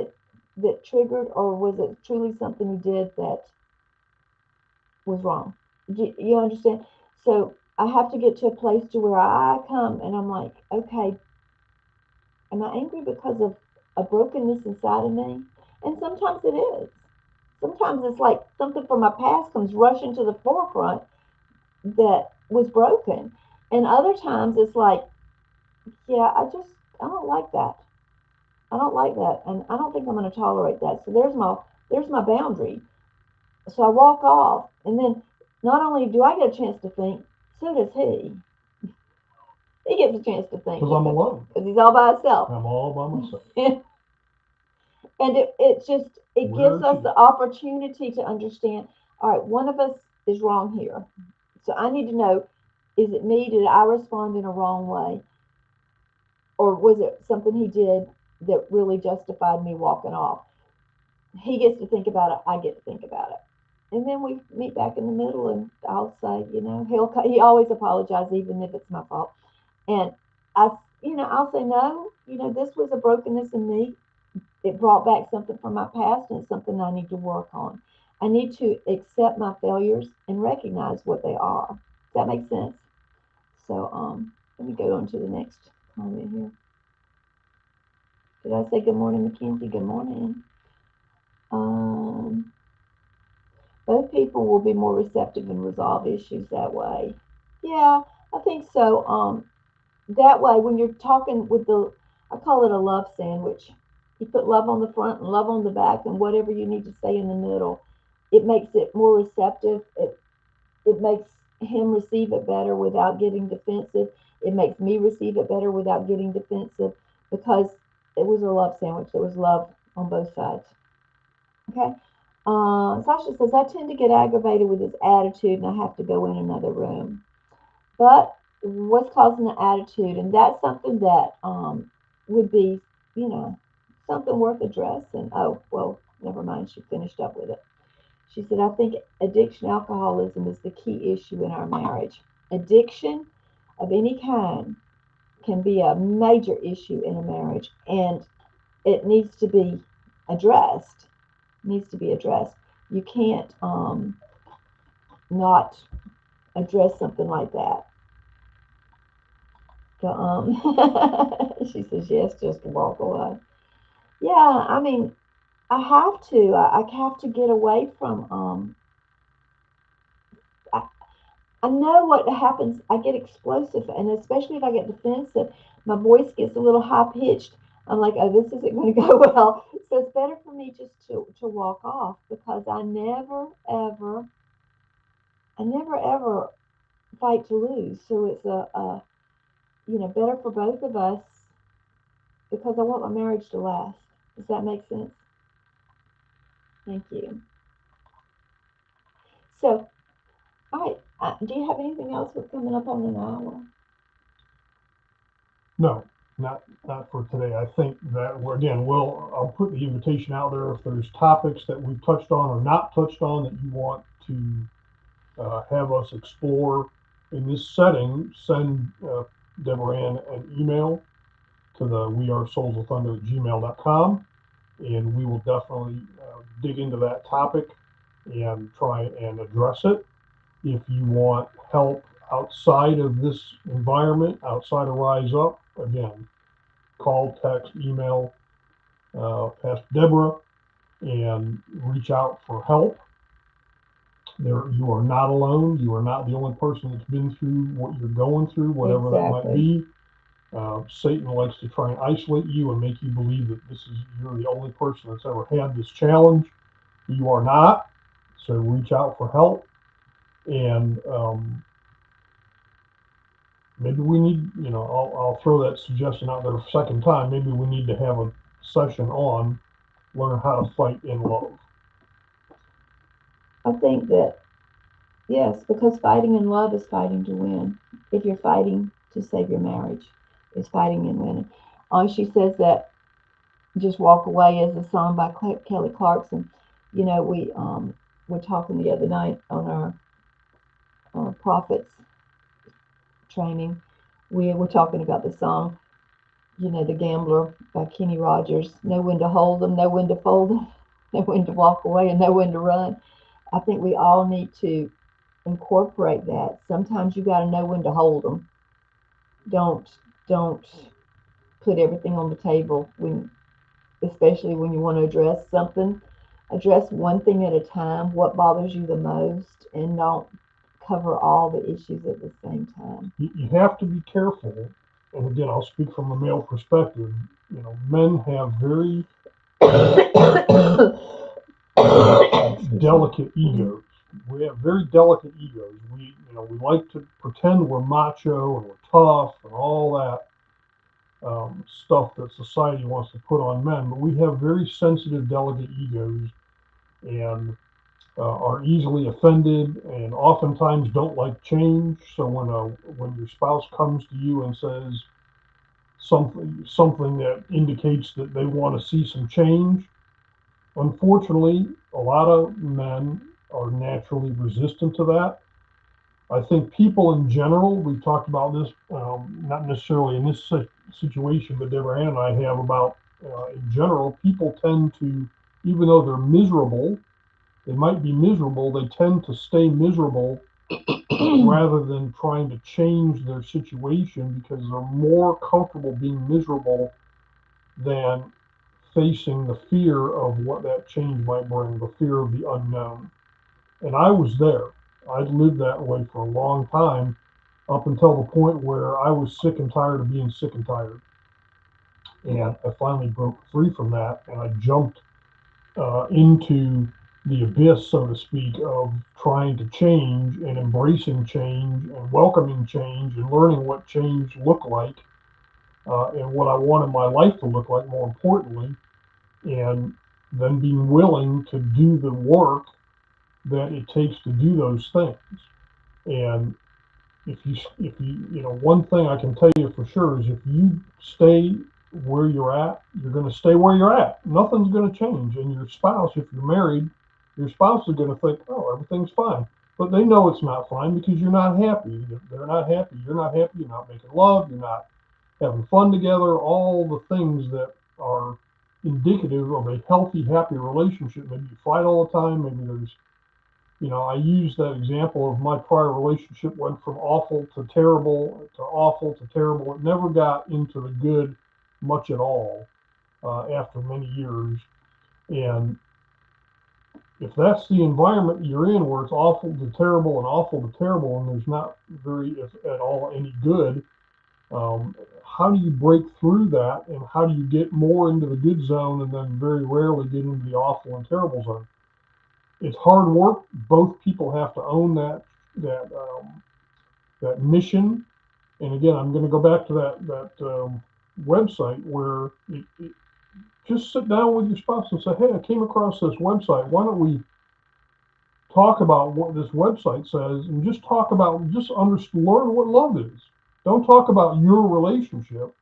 that triggered, or was it truly something he did that was wrong? You understand? So I have to get to a place to where I come and I'm like, okay, am I angry because of a brokenness inside of me? And sometimes it is. Sometimes it's like something from my past comes rushing to the forefront that was broken. And other times it's like, yeah, I don't like that. I don't like that. And I don't think I'm going to tolerate that. So there's my boundary. So I walk off, and then not only do I get a chance to think, so does he. He gets a chance to think. Because I'm alone. Because he's all by himself. I'm all by myself. And it gives us the opportunity to understand, all right, one of us is wrong here. So I need to know, is it me? Did I respond in a wrong way? Or was it something he did that really justified me walking off? He gets to think about it. I get to think about it. And then we meet back in the middle, and I'll say, he always apologizes, even if it's my fault. And I'll say, no, this was a brokenness in me. It brought back something from my past, and it's something I need to work on. I need to accept my failures and recognize what they are. Does that make sense? So let me go on to the next comment here. Did I say good morning, Mackenzie? Good morning. Both people will be more receptive and resolve issues that way. Yeah, I think so. That way, when you're talking with I call it a love sandwich. You put love on the front and love on the back, and whatever you need to say in the middle, it makes it more receptive. It makes him receive it better without getting defensive. It makes me receive it better without getting defensive, because it was a love sandwich. There was love on both sides. Okay. Sasha says, I tend to get aggravated with his attitude, and I have to go in another room. But what's causing the attitude? And that's something that would be, something worth addressing. Oh, well, never mind. She finished up with it. She said, I think addiction, alcoholism is the key issue in our marriage. addiction of any kind can be a major issue in a marriage, and it needs to be addressed. Needs to be addressed. You can't not address something like that. So, she says yes, just to walk away. Yeah, I mean, I have to. I have to get away from. I, I know what happens. I get explosive, and especially if I get defensive, my voice gets a little high pitched. I'm like, oh, this isn't going to go well. So it's better for me just to walk off, because I never ever fight to lose. So it's better for both of us, because I want my marriage to last. Does that make sense? Thank you. So, all right. Do you have anything else? We're coming up on an hour. No, not for today. I think that I'll put the invitation out there. If there's topics that we've touched on or not touched on that you want to have us explore in this setting, send Deborah Ann an email to the wearesoulsofthunder@gmail.com, and we will definitely dig into that topic and try and address it. If you want help outside of this environment, outside of Rise Up, again, call, text, email Pastor Deborah and reach out for help. You are not alone. You are not the only person that's been through what you're going through, whatever that might be. Satan likes to try and isolate you and make you believe that you're the only person that's ever had this challenge. You are not. So reach out for help. And maybe we need, I'll throw that suggestion out there a second time. Maybe we need to have a session on learn how to fight in love. I think that, yes, because fighting in love is fighting to win. If you're fighting to save your marriage, it's fighting and winning. She says that Just Walk Away is a song by Kelly Clarkson. We were talking the other night on our prophets training. We were talking about the song, The Gambler by Kenny Rogers. Know when to hold them, know when to fold them, know when to walk away, and know when to run. I think we all need to incorporate that. Sometimes you got to know when to hold them. Don't put everything on the table, especially when you want to address something. Address one thing at a time, what bothers you the most, and don't cover all the issues at the same time. You have to be careful. And again, I'll speak from a male perspective. Men have very delicate egos. We have very delicate egos. We like to pretend we're macho and we're tough and all that stuff that society wants to put on men. But we have very sensitive, delicate egos, and are easily offended, and oftentimes don't like change. So when your spouse comes to you and says something that indicates that they want to see some change, unfortunately, a lot of men are naturally resistant to that. I think people in general, we've talked about this, not necessarily in this situation, but Deborah Ann and I have about, in general, people tend to, even though they're miserable, they might be miserable, they tend to stay miserable rather than trying to change their situation, because they're more comfortable being miserable than facing the fear of what that change might bring, the fear of the unknown. And I was there. I'd lived that way for a long time, up until the point where I was sick and tired of being sick and tired. And I finally broke free from that, and I jumped into the abyss, so to speak, of trying to change and embracing change and welcoming change and learning what change looked like and what I wanted my life to look like, more importantly, and then being willing to do the work that it takes to do those things. And if you one thing I can tell you for sure is, if you stay where you're at, you're going to stay where you're at. Nothing's going to change. And your spouse, if you're married, your spouse is going to think, oh, everything's fine. but they know it's not fine because you're not happy. They're not happy. You're not happy. You're not making love. You're not having fun together. All the things that are indicative of a healthy, happy relationship. Maybe you fight all the time. Maybe there's, I use that example of my prior relationship went from awful to terrible to awful to terrible. It never got into the good much at all after many years. And if that's the environment you're in, where it's awful to terrible and awful to terrible, and there's not very, if at all, any good, how do you break through that, and how do you get more into the good zone and then very rarely get into the awful and terrible zone? It's hard work. Both people have to own that mission. And again, I'm going to go back to that website where just sit down with your spouse and say, hey, I came across this website. Why don't we talk about what this website says, and just learn what love is. Don't talk about your relationship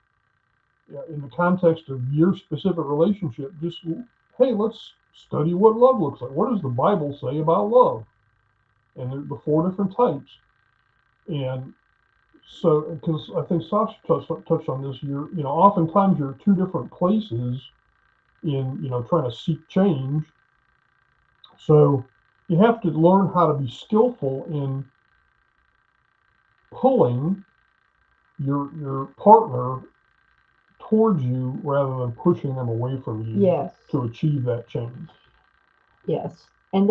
in the context of your specific relationship. Just, hey, let's study what love looks like. What does the Bible say about love? And the 4 different types. And so, because I think Sasha touched on this, oftentimes you're at 2 different places in, trying to seek change. So you have to learn how to be skillful in pulling your partner towards you rather than pushing them away from you. Yes. To achieve that change. Yes. And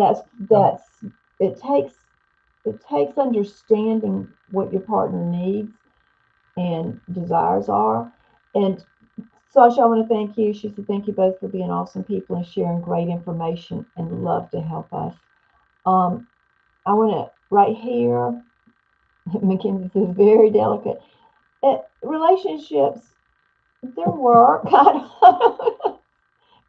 it takes understanding what your partner needs and desires are. And Sasha, I want to thank you. She said, thank you both for being awesome people and sharing great information and love to help us. I want to, right here, Mackenzie says, very delicate. Relationships, they're work.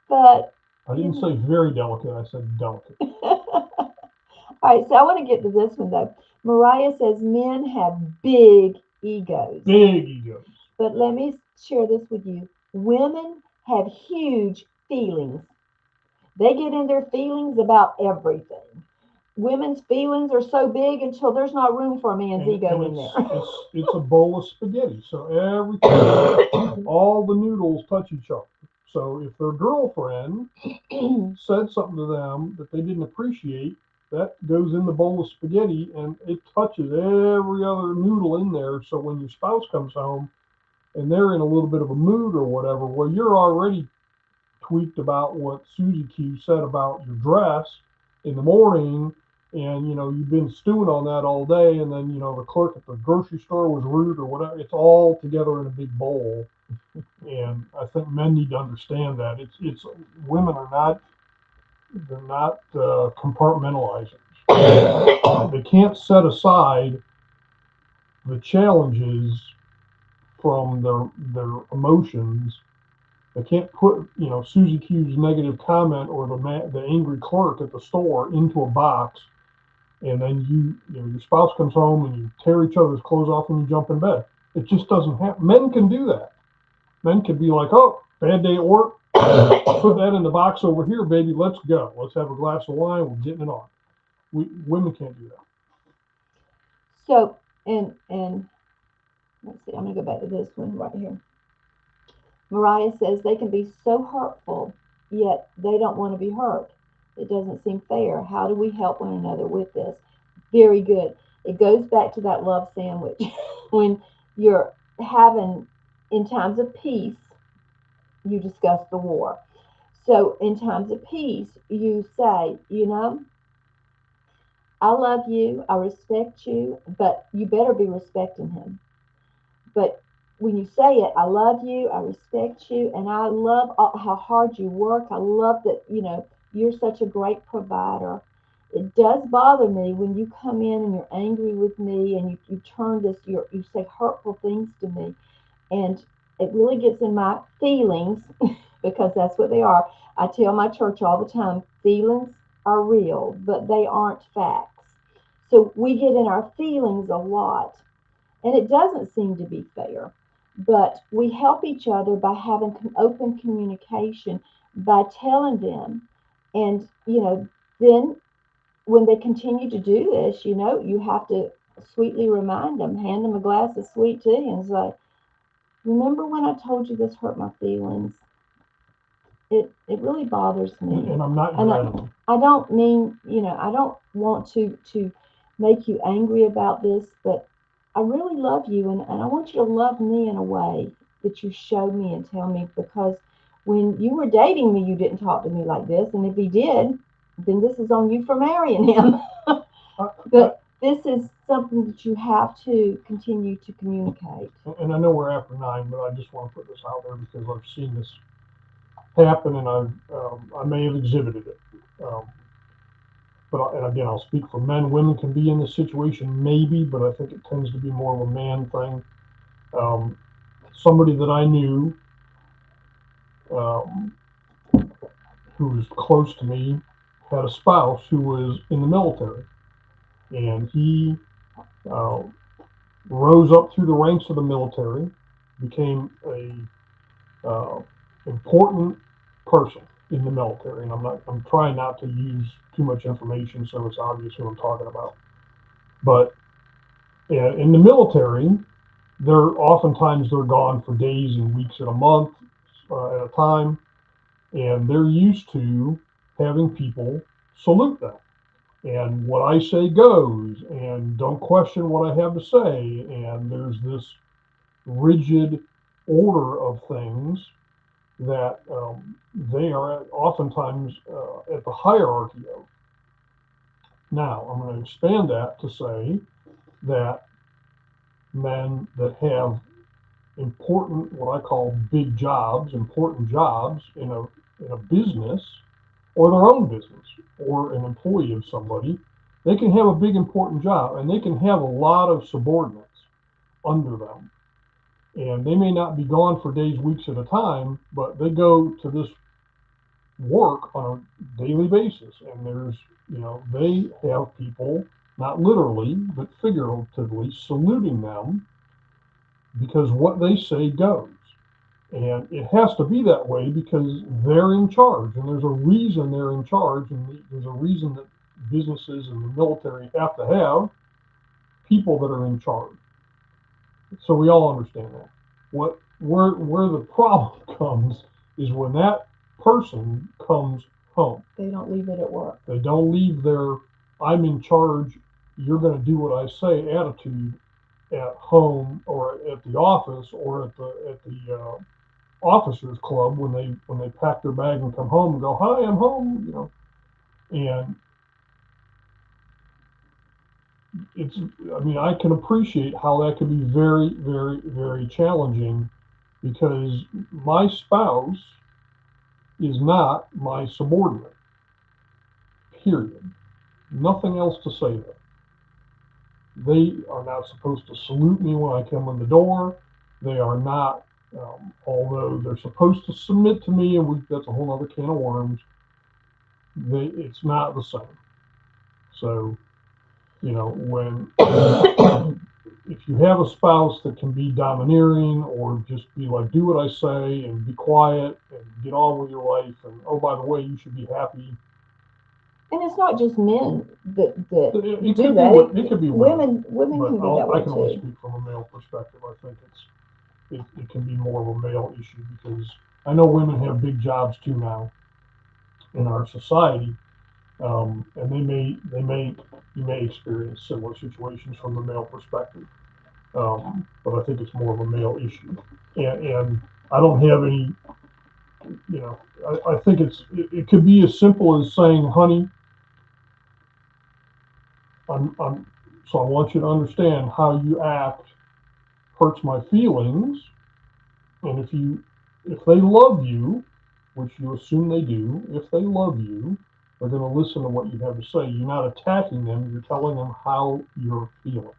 But I didn't say very delicate, I said delicate. All right, so I want to get to this one, though. Mariah says men have big egos. Big egos. But let me share this with you. Women have huge feelings. They get in their feelings about everything. Women's feelings are so big until there's not room for a man's ego in there. It's a bowl of spaghetti. So every time all the noodles touch each other. So if their girlfriend said something to them that they didn't appreciate, that goes in the bowl of spaghetti and it touches every other noodle in there. So when your spouse comes home and they're in a little bit of a mood or whatever, well, you're already tweaked about what Susie Q said about your dress in the morning, and you've been stewing on that all day, and then the clerk at the grocery store was rude or whatever. It's all together in a big bowl. And I think men need to understand that it's women are not, they're not compartmentalizers. They can't set aside the challenges from their emotions. They can't put Susie Q's negative comment or the angry clerk at the store into a box, and then your spouse comes home and you tear each other's clothes off and you jump in bed. It just doesn't happen. Men can do that. Men can be like, oh, bad day at work, put that in the box over here, baby, let's go. Let's have a glass of wine, we're getting it on. Women can't do that. So, and let's see, I'm going to go back to this one right here. Mariah says they can be so hurtful, yet they don't want to be hurt. It doesn't seem fair. How do we help one another with this? Very good. It goes back to that love sandwich. When you're having, in times of peace, you discuss the war. So in times of peace, you say, I love you, I respect you, but you better be respecting him. But when you say it, I love you, I respect you, and I love how hard you work. I love that, you're such a great provider. It does bother me when you come in and you're angry with me and you turn this, you say hurtful things to me. And it really gets in my feelings because that's what they are. I tell my church all the time, feelings are real, but they aren't facts. So we get in our feelings a lot, and it doesn't seem to be fair. But we help each other by having open communication, by telling them, and then when they continue to do this, you have to sweetly remind them, hand them a glass of sweet tea and say, remember when I told you this hurt my feelings? It really bothers me. And I'm not And dreading. I don't mean, I don't want to make you angry about this, but I really love you, and I want you to love me in a way that you showed me and tell me, because when you were dating me, you didn't talk to me like this, and if he did, then this is on you for marrying him. But this is something that you have to continue to communicate. And I know we're after 9, but I just want to put this out there because I've seen this happen, and I may have exhibited it. And again, I'll speak for men. Women can be in this situation, maybe, but I think it tends to be more of a man thing. Somebody that I knew, who was close to me, had a spouse who was in the military, and he rose up through the ranks of the military, became a important person in the military. And I'm trying not to use too much information so it's obvious who I'm talking about. But in the military, oftentimes they're gone for days and weeks and a month at a time, and they're used to having people salute them. And what I say goes, and don't question what I have to say. And there's this rigid order of things that they are oftentimes at the hierarchy of. Now, I'm going to expand that to say that men that have important, what I call big jobs, important jobs in a business, or their own business, or an employee of somebody, they can have a big important job, and they can have a lot of subordinates under them. And they may not be gone for days, weeks at a time, but they go to this work on a daily basis. And they have people, not literally, but figuratively, saluting them because what they say goes. And it has to be that way because they're in charge, and there's a reason they're in charge, and there's a reason that businesses and the military have to have people that are in charge. So we all understand that. Where the problem comes is when that person comes home. They don't leave it at work. They don't leave their "I'm in charge, you're going to do what I say" attitude at home or at the office or at the officers club when they pack their bag and come home and go, "Hi, I'm home," and I can appreciate how that can be very, very, very challenging, because my spouse is not my subordinate, period. Nothing else to say there. They are not supposed to salute me when I come in the door. They are not, although they're supposed to submit to me, and that's a whole other can of worms, it's not the same. So, when if you have a spouse that can be domineering or just be like, do what I say and be quiet and get on with your life, and oh, by the way, you should be happy. And it's not just men that It do could that. It could be women can be that way I can only too. speak from a male perspective. I think it can be more of a male issue, because I know women have big jobs too now in our society, and you may experience similar situations from the male perspective, but I think it's more of a male issue, and I don't have any. I think it could be as simple as saying, "Honey, so I want you to understand how you act hurts my feelings, and if they love you, which you assume they do, if they love you, they're going to listen to what you have to say. You're not attacking them, you're telling them how you're feeling."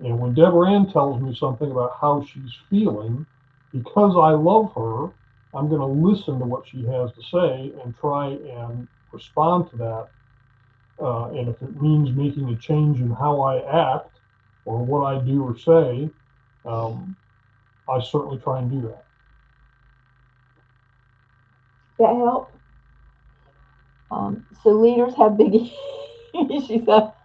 And when Deborah Ann tells me something about how she's feeling, because I love her, I'm going to listen to what she has to say and try and respond to that. And if it means making a change in how I act or what I do or say, I certainly try and do that. That help? So leaders have big she's up.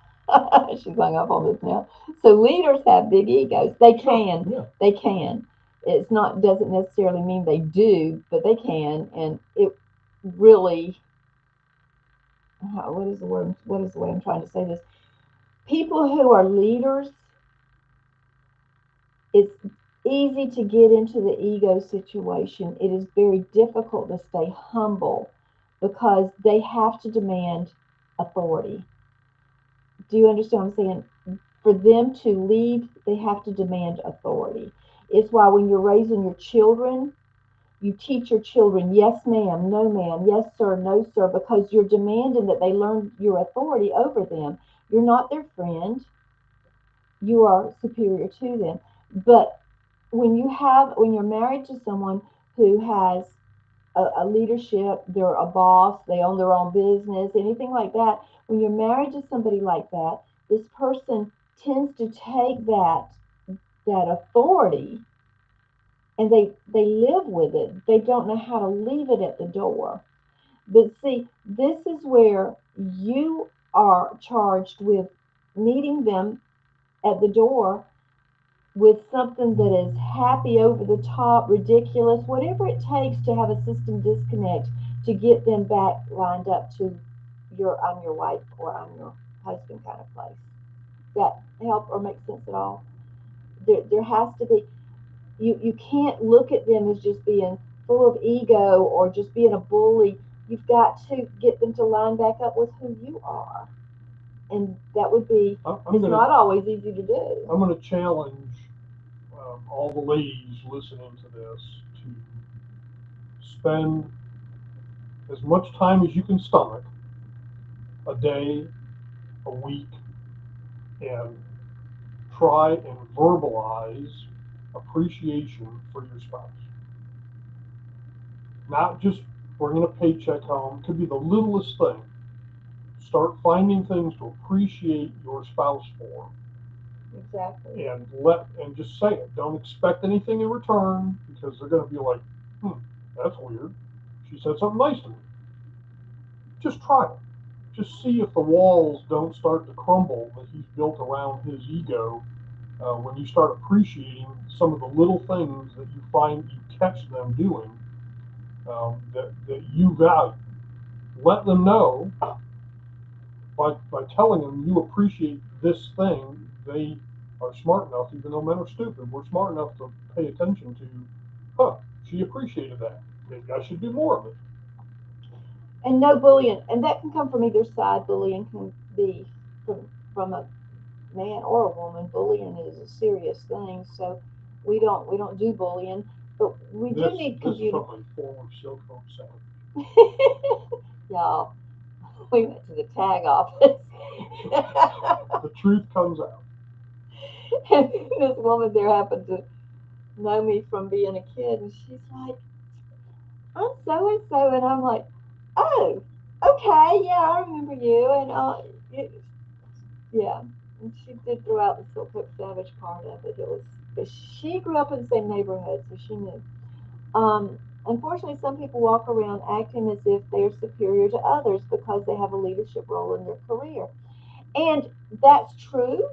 She's hung up on this now. So leaders have big egos. They can. Yeah. They can. It's not doesn't necessarily mean they do, but they can, and it really. What is the word? What is the way I'm trying to say this? People who are leaders, it's easy to get into the ego situation. It is very difficult to stay humble because they have to demand authority. Do you understand what I'm saying? For them to lead, they have to demand authority. It's why when you're raising your children, you teach your children, yes, ma'am, no, ma'am, yes, sir, no, sir, because you're demanding that they learn your authority over them. You're not their friend. You are superior to them. But when you're married to someone who has a leadership, they're a boss, they own their own business, anything like that, when you're married to somebody like that, this person tends to take that authority and they live with it. They don't know how to leave it at the door. But see, this is where you are charged with meeting them at the door with something that is happy, over the top, ridiculous, whatever it takes to have a system disconnect to get them back lined up to I'm your wife or I'm your husband kind of place. Does that help or make sense at all? There has to be, you can't look at them as just being full of ego or just being a bully. You've got to get them to line back up with who you are. And that would be, not always easy to do. I'm going to challenge all the ladies listening to this to spend as much time as you can stomach, a day, a week, and try and verbalize appreciation for your spouse. Not just bringing a paycheck home. It could be the littlest thing. Start finding things to appreciate your spouse for. Exactly. And just say it. Don't expect anything in return, because they're going to be like, that's weird. She said something nice to me. Just try it. Just see if the walls don't start to crumble that he's built around his ego when you start appreciating some of the little things that you catch them doing that you value. Let them know by telling them you appreciate this thing. They are smart enough, even though men are stupid, we're smart enough to pay attention to, she appreciated that. Maybe I should do more of it. And no bullying, and that can come from either side. Bullying can be from a man or a woman. Bullying is a serious thing, so we don't do bullying, but we do need community. This is from a former Silk Home Center. Y'all, we went to the tag office. The truth comes out. And this woman there happened to know me from being a kid, and she's like, I'm so and so, and I'm like, oh, okay, yeah, I remember you, and yeah, and she did throw out the Silk Hook Savage part of it. But she grew up in the same neighborhood, so she knew. Unfortunately, some people walk around acting as if they're superior to others because they have a leadership role in their career, and that's true.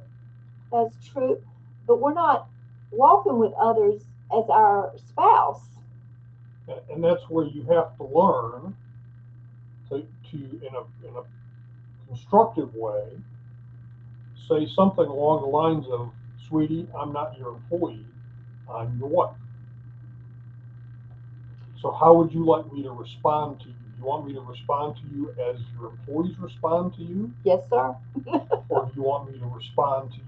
That's true, but we're not walking with others as our spouse. And that's where you have to learn to in a constructive way, say something along the lines of, sweetie, I'm not your employee, I'm your wife. So how would you like me to respond to you? You want me to respond to you as your employees respond to you? Yes, sir. Or do you want me to respond to you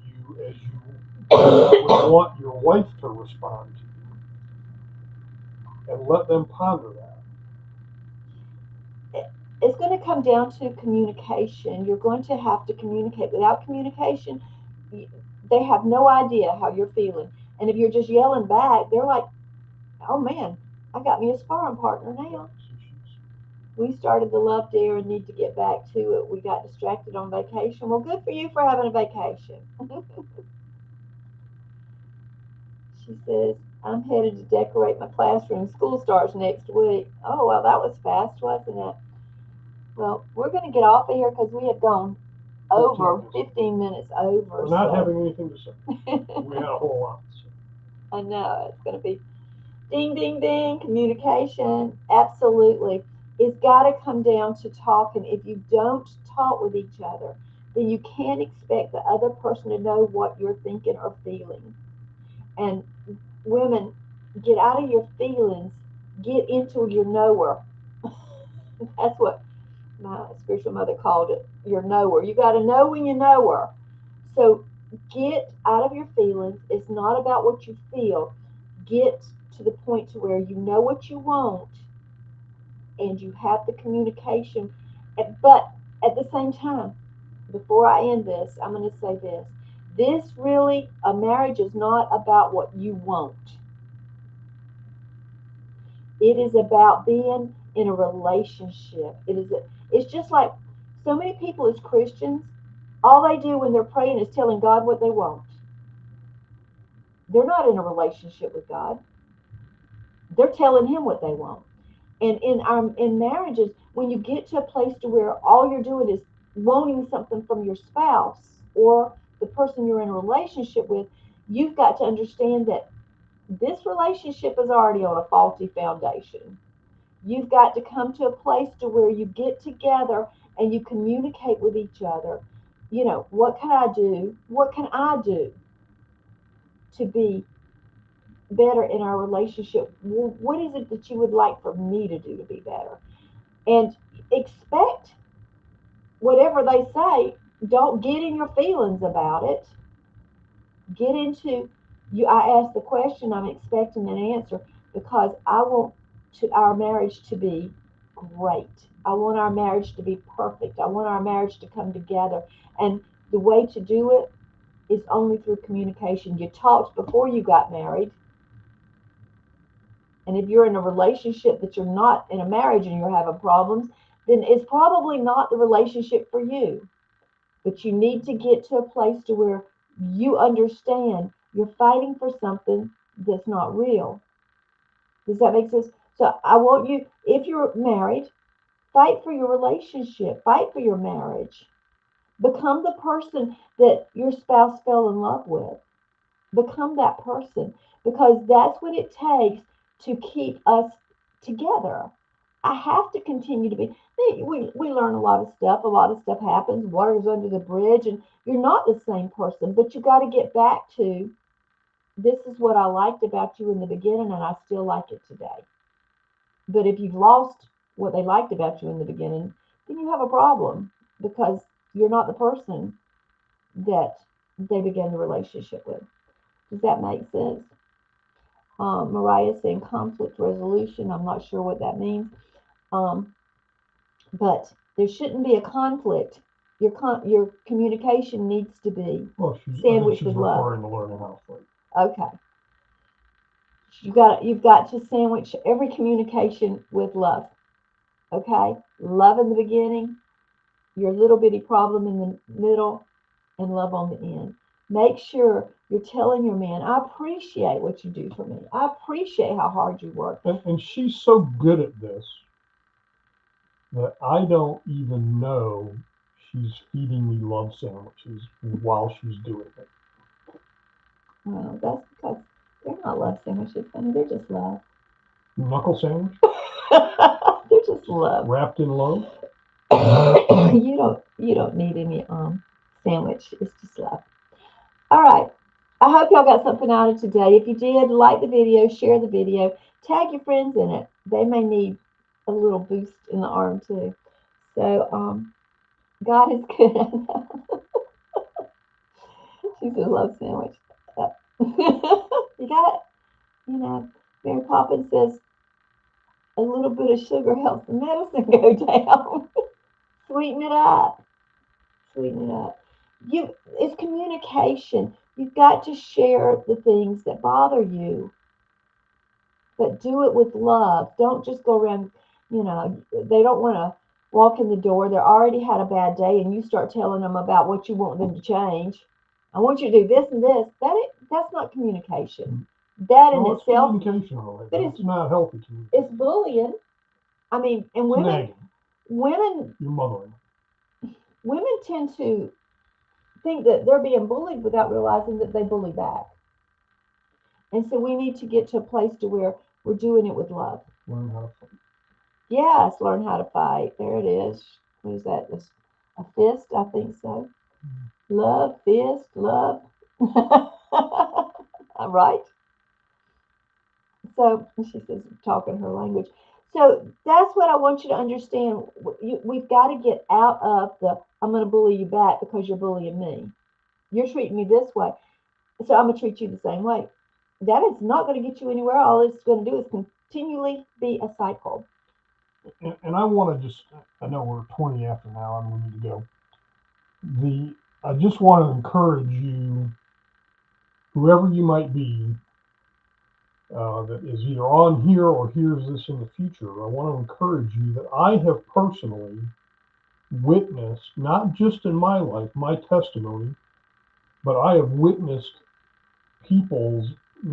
as you would want your wife to respond to you? And let them ponder that. It's going to come down to communication. You're going to have to communicate. Without communication, they have no idea how you're feeling. And if you're just yelling back, they're like, oh man, I got me a sparring partner now. We started the Love Dare and need to get back to it. We got distracted on vacation. Well, good for you for having a vacation. She says, I'm headed to decorate my classroom. School starts next week. Oh, well, that was fast, wasn't it? Well, we're going to get off of here because we have gone over, 15 minutes. 15 minutes over. We're not so. having anything to say. We had a whole lot to say. I know it's going to be ding, ding, ding. Communication, absolutely. It's got to come down to talking. If you don't talk with each other, then you can't expect the other person to know what you're thinking or feeling. And women, get out of your feelings, get into your knower. That's what my spiritual mother called it, your knower. You got to know when you know her. So get out of your feelings. It's not about what you feel. Get to the point to where you know what you want and you have the communication. But at the same time, before I end this, I'm going to say this. This really, a marriage is not about what you want. It is about being in a relationship. It's just like so many people as Christians, all they do when they're praying is telling God what they want. They're not in a relationship with God. They're telling him what they want. And in marriages, when you get to a place to where all you're doing is wanting something from your spouse or the person you're in a relationship with, you've got to understand that this relationship is already on a faulty foundation. You've got to come to a place to where you get together and you communicate with each other. You know, what can I do? What can I do to be better in our relationship? What is it that you would like for me to do to be better? And expect whatever they say. Don't get in your feelings about it. Get into you. I ask the question, I'm expecting an answer because I want our marriage to be great. I want our marriage to be perfect. I want our marriage to come together. And the way to do it is only through communication. You talked before you got married. And if you're in a relationship that you're not in a marriage and you're having problems, then it's probably not the relationship for you. But you need to get to a place to where you understand you're fighting for something that's not real. Does that make sense? So I want you, if you're married, fight for your relationship, fight for your marriage. Become the person that your spouse fell in love with. Become that person, because that's what it takes to keep us together. I have to continue to be. We learn a lot of stuff happens, water's under the bridge, and you're not the same person, but you got to get back to, this is what I liked about you in the beginning and I still like it today. But if you've lost what they liked about you in the beginning, then you have a problem, because you're not the person that they began the relationship with. Does that make sense? Mariah saying conflict resolution. I'm not sure what that means. But there shouldn't be a conflict. Your communication needs to be sandwiched with love. Referring to learning how to fight. Okay. You've got to sandwich every communication with love. Okay? Love in the beginning, your little bitty problem in the middle, and love on the end. Make sure you're telling your man, I appreciate what you do for me. I appreciate how hard you work. And she's so good at this that I don't even know she's feeding me love sandwiches while she's doing it. Well, that's because they're not love sandwiches, honey. They're just love. Knuckle sandwich? They're just love. Wrapped in love? You don't need any sandwich. It's just love. All right. I hope y'all got something out of today. If you did, like the video, share the video, tag your friends in it. They may need a little boost in the arm too. So God is good. She's a love sandwich. You got it. Mary Poppins says a little bit of sugar helps the medicine go down. Sweeten it up. Sweeten it up. It's communication. You've got to share the things that bother you, but do it with love. Don't just go around, they don't want to walk in the door. They already had a bad day and you start telling them about what you want them to change. I want you to do this and this. That's not communication. That in itself, communication, right? But it's not healthy communication. It's bullying. And women, You're mothering. women tend to think that they're being bullied without realizing that they bully back. And so we need to get to a place to where we're doing it with love. Learn how to fight. Yes, learn how to fight. There it is. What is that? A fist? I think so. Love, fist, love. Right? So she says, talking her language. So that's what I want you to understand. We've got to get out of the, I'm going to bully you back because you're bullying me. You're treating me this way, so I'm going to treat you the same way. That is not going to get you anywhere. All it's going to do is continually be a cycle. And I want to just, I know we're 20 after now and we need to go. I just want to encourage you, whoever you might be, that is either on here or hears this in the future, I want to encourage you that I have personally witnessed, not just in my life, my testimony, but I have witnessed people's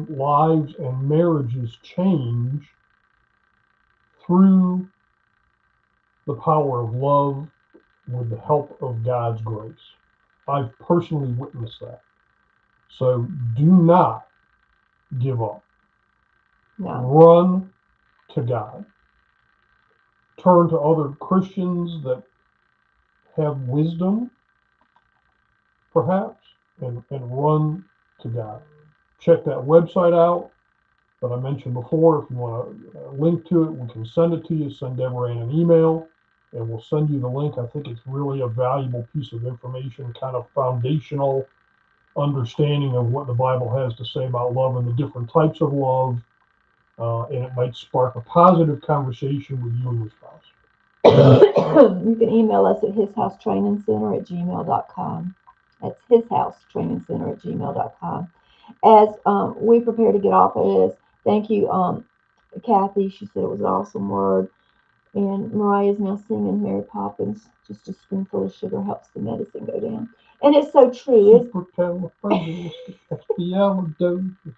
lives and marriages change through the power of love with the help of God's grace. I've personally witnessed that. So do not give up. No. Run to God. Turn to other Christians that have wisdom, perhaps, and run to God. Check that website out that I mentioned before. If you want a link to it, we can send it to you. Send Deborah an email, and we'll send you the link. I think it's really a valuable piece of information, kind of foundational understanding of what the Bible has to say about love and the different types of love. And it might spark a positive conversation with you and your spouse. You can email us at hishousetrainingcenter@gmail.com. That's hishousetrainingcenter@gmail.com. As we prepare to get off of this, thank you, Kathy. She said it was an awesome word. And Mariah's now singing Mary Poppins. Just a spoonful of sugar helps the medicine go down. And it's so true. Supercalifragilisticexpialidocious.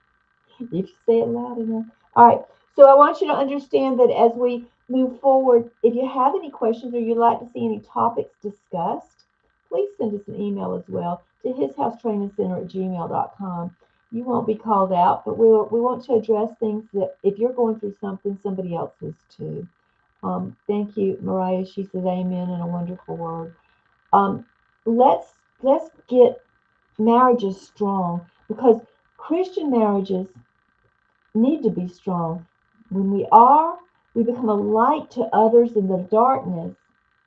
If you say it loud enough. All right. So I want you to understand that as we move forward, if you have any questions or you'd like to see any topics discussed, please send us an email as well to hishousetrainingcenter@gmail.com. You won't be called out, but we want to address things that if you're going through something, somebody else is too. Thank you, Mariah. She says amen and a wonderful word. Let's get marriages strong, because Christian marriages need to be strong. When we become a light to others in the darkness,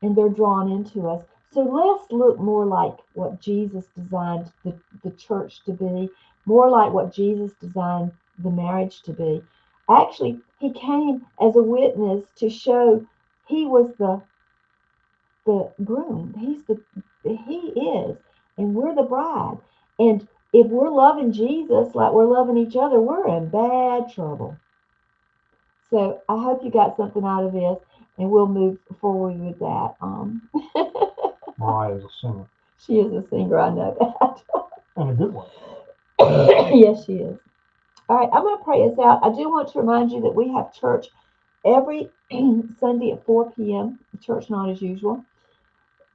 and they're drawn into us. So let's look more like what Jesus designed the church to be, more like what Jesus designed the marriage to be. Actually, he came as a witness to show he was the groom. He is, and we're the bride. And if we're loving Jesus like we're loving each other, we're in bad trouble. So I hope you got something out of this, and we'll move forward with that. Mariah is a singer. She is a singer, I know that. And a good one. Yes, she is. All right, I'm going to pray us out. I do want to remind you that we have church every Sunday at 4 p.m. Church not as usual.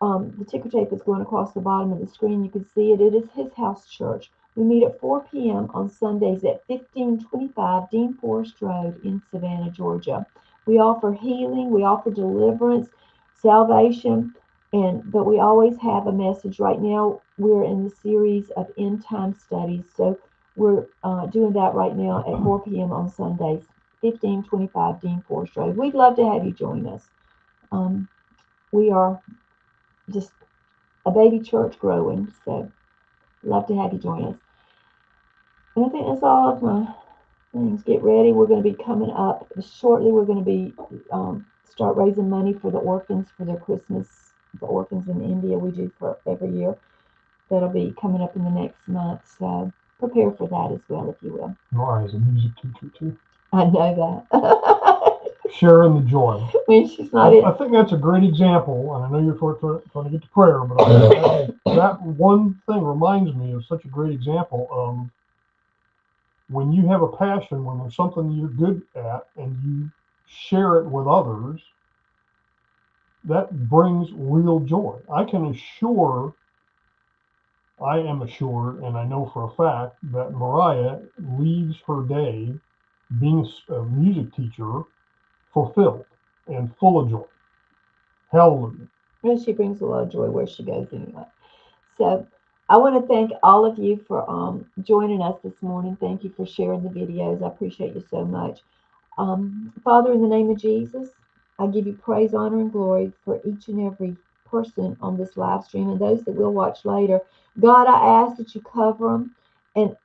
The ticker tape is going across the bottom of the screen. You can see it. It is His House Church. We meet at 4 p.m. on Sundays at 1525 Dean Forest Road in Savannah, Georgia. We offer healing. We offer deliverance, salvation, but we always have a message. Right now, we're in the series of end time studies. So we're doing that right now at 4 p.m. on Sundays, 1525 Dean Forest Road. We'd love to have you join us. We are just a baby church growing, so love to have you join us. And I think that's all of my things. Get ready. We're going to be coming up shortly. We're going to be start raising money for the orphans for their Christmas. The orphans in India we do for every year. That'll be coming up in the next month. So prepare for that as well, if you will. Nora is a music teacher too. I know that. Sharing the joy. When she's not in. I think that's a great example, and I know you're trying to get to prayer, but that one thing reminds me of such a great example of when you have a passion, when there's something you're good at, and you share it with others, that brings real joy. I can assure I am assured, and I know for a fact, that Mariah leaves her day being a music teacher fulfilled and full of joy. Hallelujah. And she brings a lot of joy where she goes anyway. So I want to thank all of you for joining us this morning. Thank you for sharing the videos. I appreciate you so much. Father, in the name of Jesus, I give you praise, honor, and glory for each and every person on this live stream and those that will watch later. God, I ask that you cover them and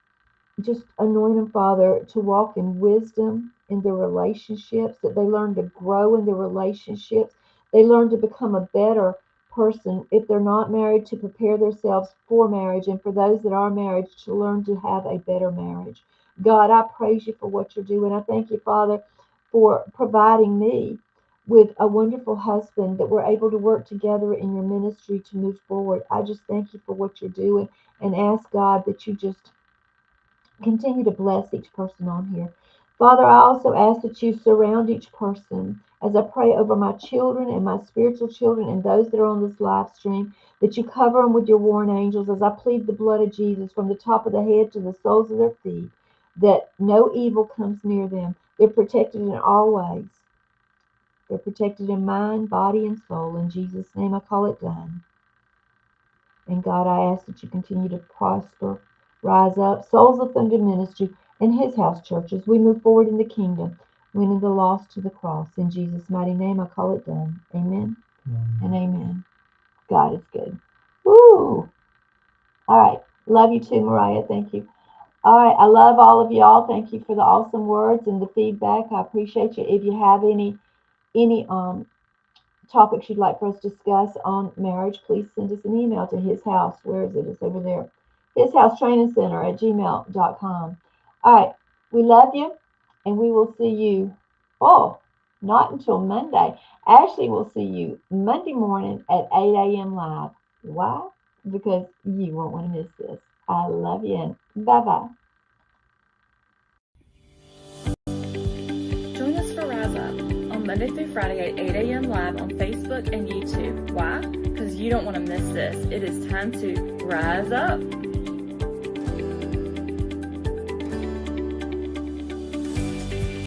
just anoint them, Father, to walk in wisdom in their relationships, that they learn to grow in their relationships. They learn to become a better person if they're not married, to prepare themselves for marriage, and for those that are married to learn to have a better marriage. God, I praise you for what you're doing. I thank you, Father, for providing me with a wonderful husband that we're able to work together in your ministry to move forward. I just thank you for what you're doing and ask God that you just continue to bless each person on here. Father, I also ask that you surround each person as I pray over my children and my spiritual children and those that are on this live stream, that you cover them with your warring angels as I plead the blood of Jesus from the top of the head to the soles of their feet, that no evil comes near them. They're protected in all ways. They're protected in mind, body, and soul. In Jesus' name, I call it done. And God, I ask that you continue to prosper, rise up, Souls of Thunder Ministry, and His house church as we move forward in the kingdom, winning the lost to the cross. In Jesus' mighty name, I call it done. Amen and amen. God is good. Woo! All right. Love you too, Mariah. Thank you. All right. I love all of y'all. Thank you for the awesome words and the feedback. I appreciate you. If you have any topics you'd like for us to discuss on marriage, please send us an email to his house. Where is it? It's over there. His house training center at gmail.com. All right. We love you, and we will see you. Oh, not until Monday. Ashley will see you Monday morning at 8 a.m. live. Why? Because you won't want to miss this. I love you, and bye-bye. Join us for Rise Up on Monday through Friday at 8 a.m. live on Facebook and YouTube. Why? Because you don't want to miss this. It is time to rise up.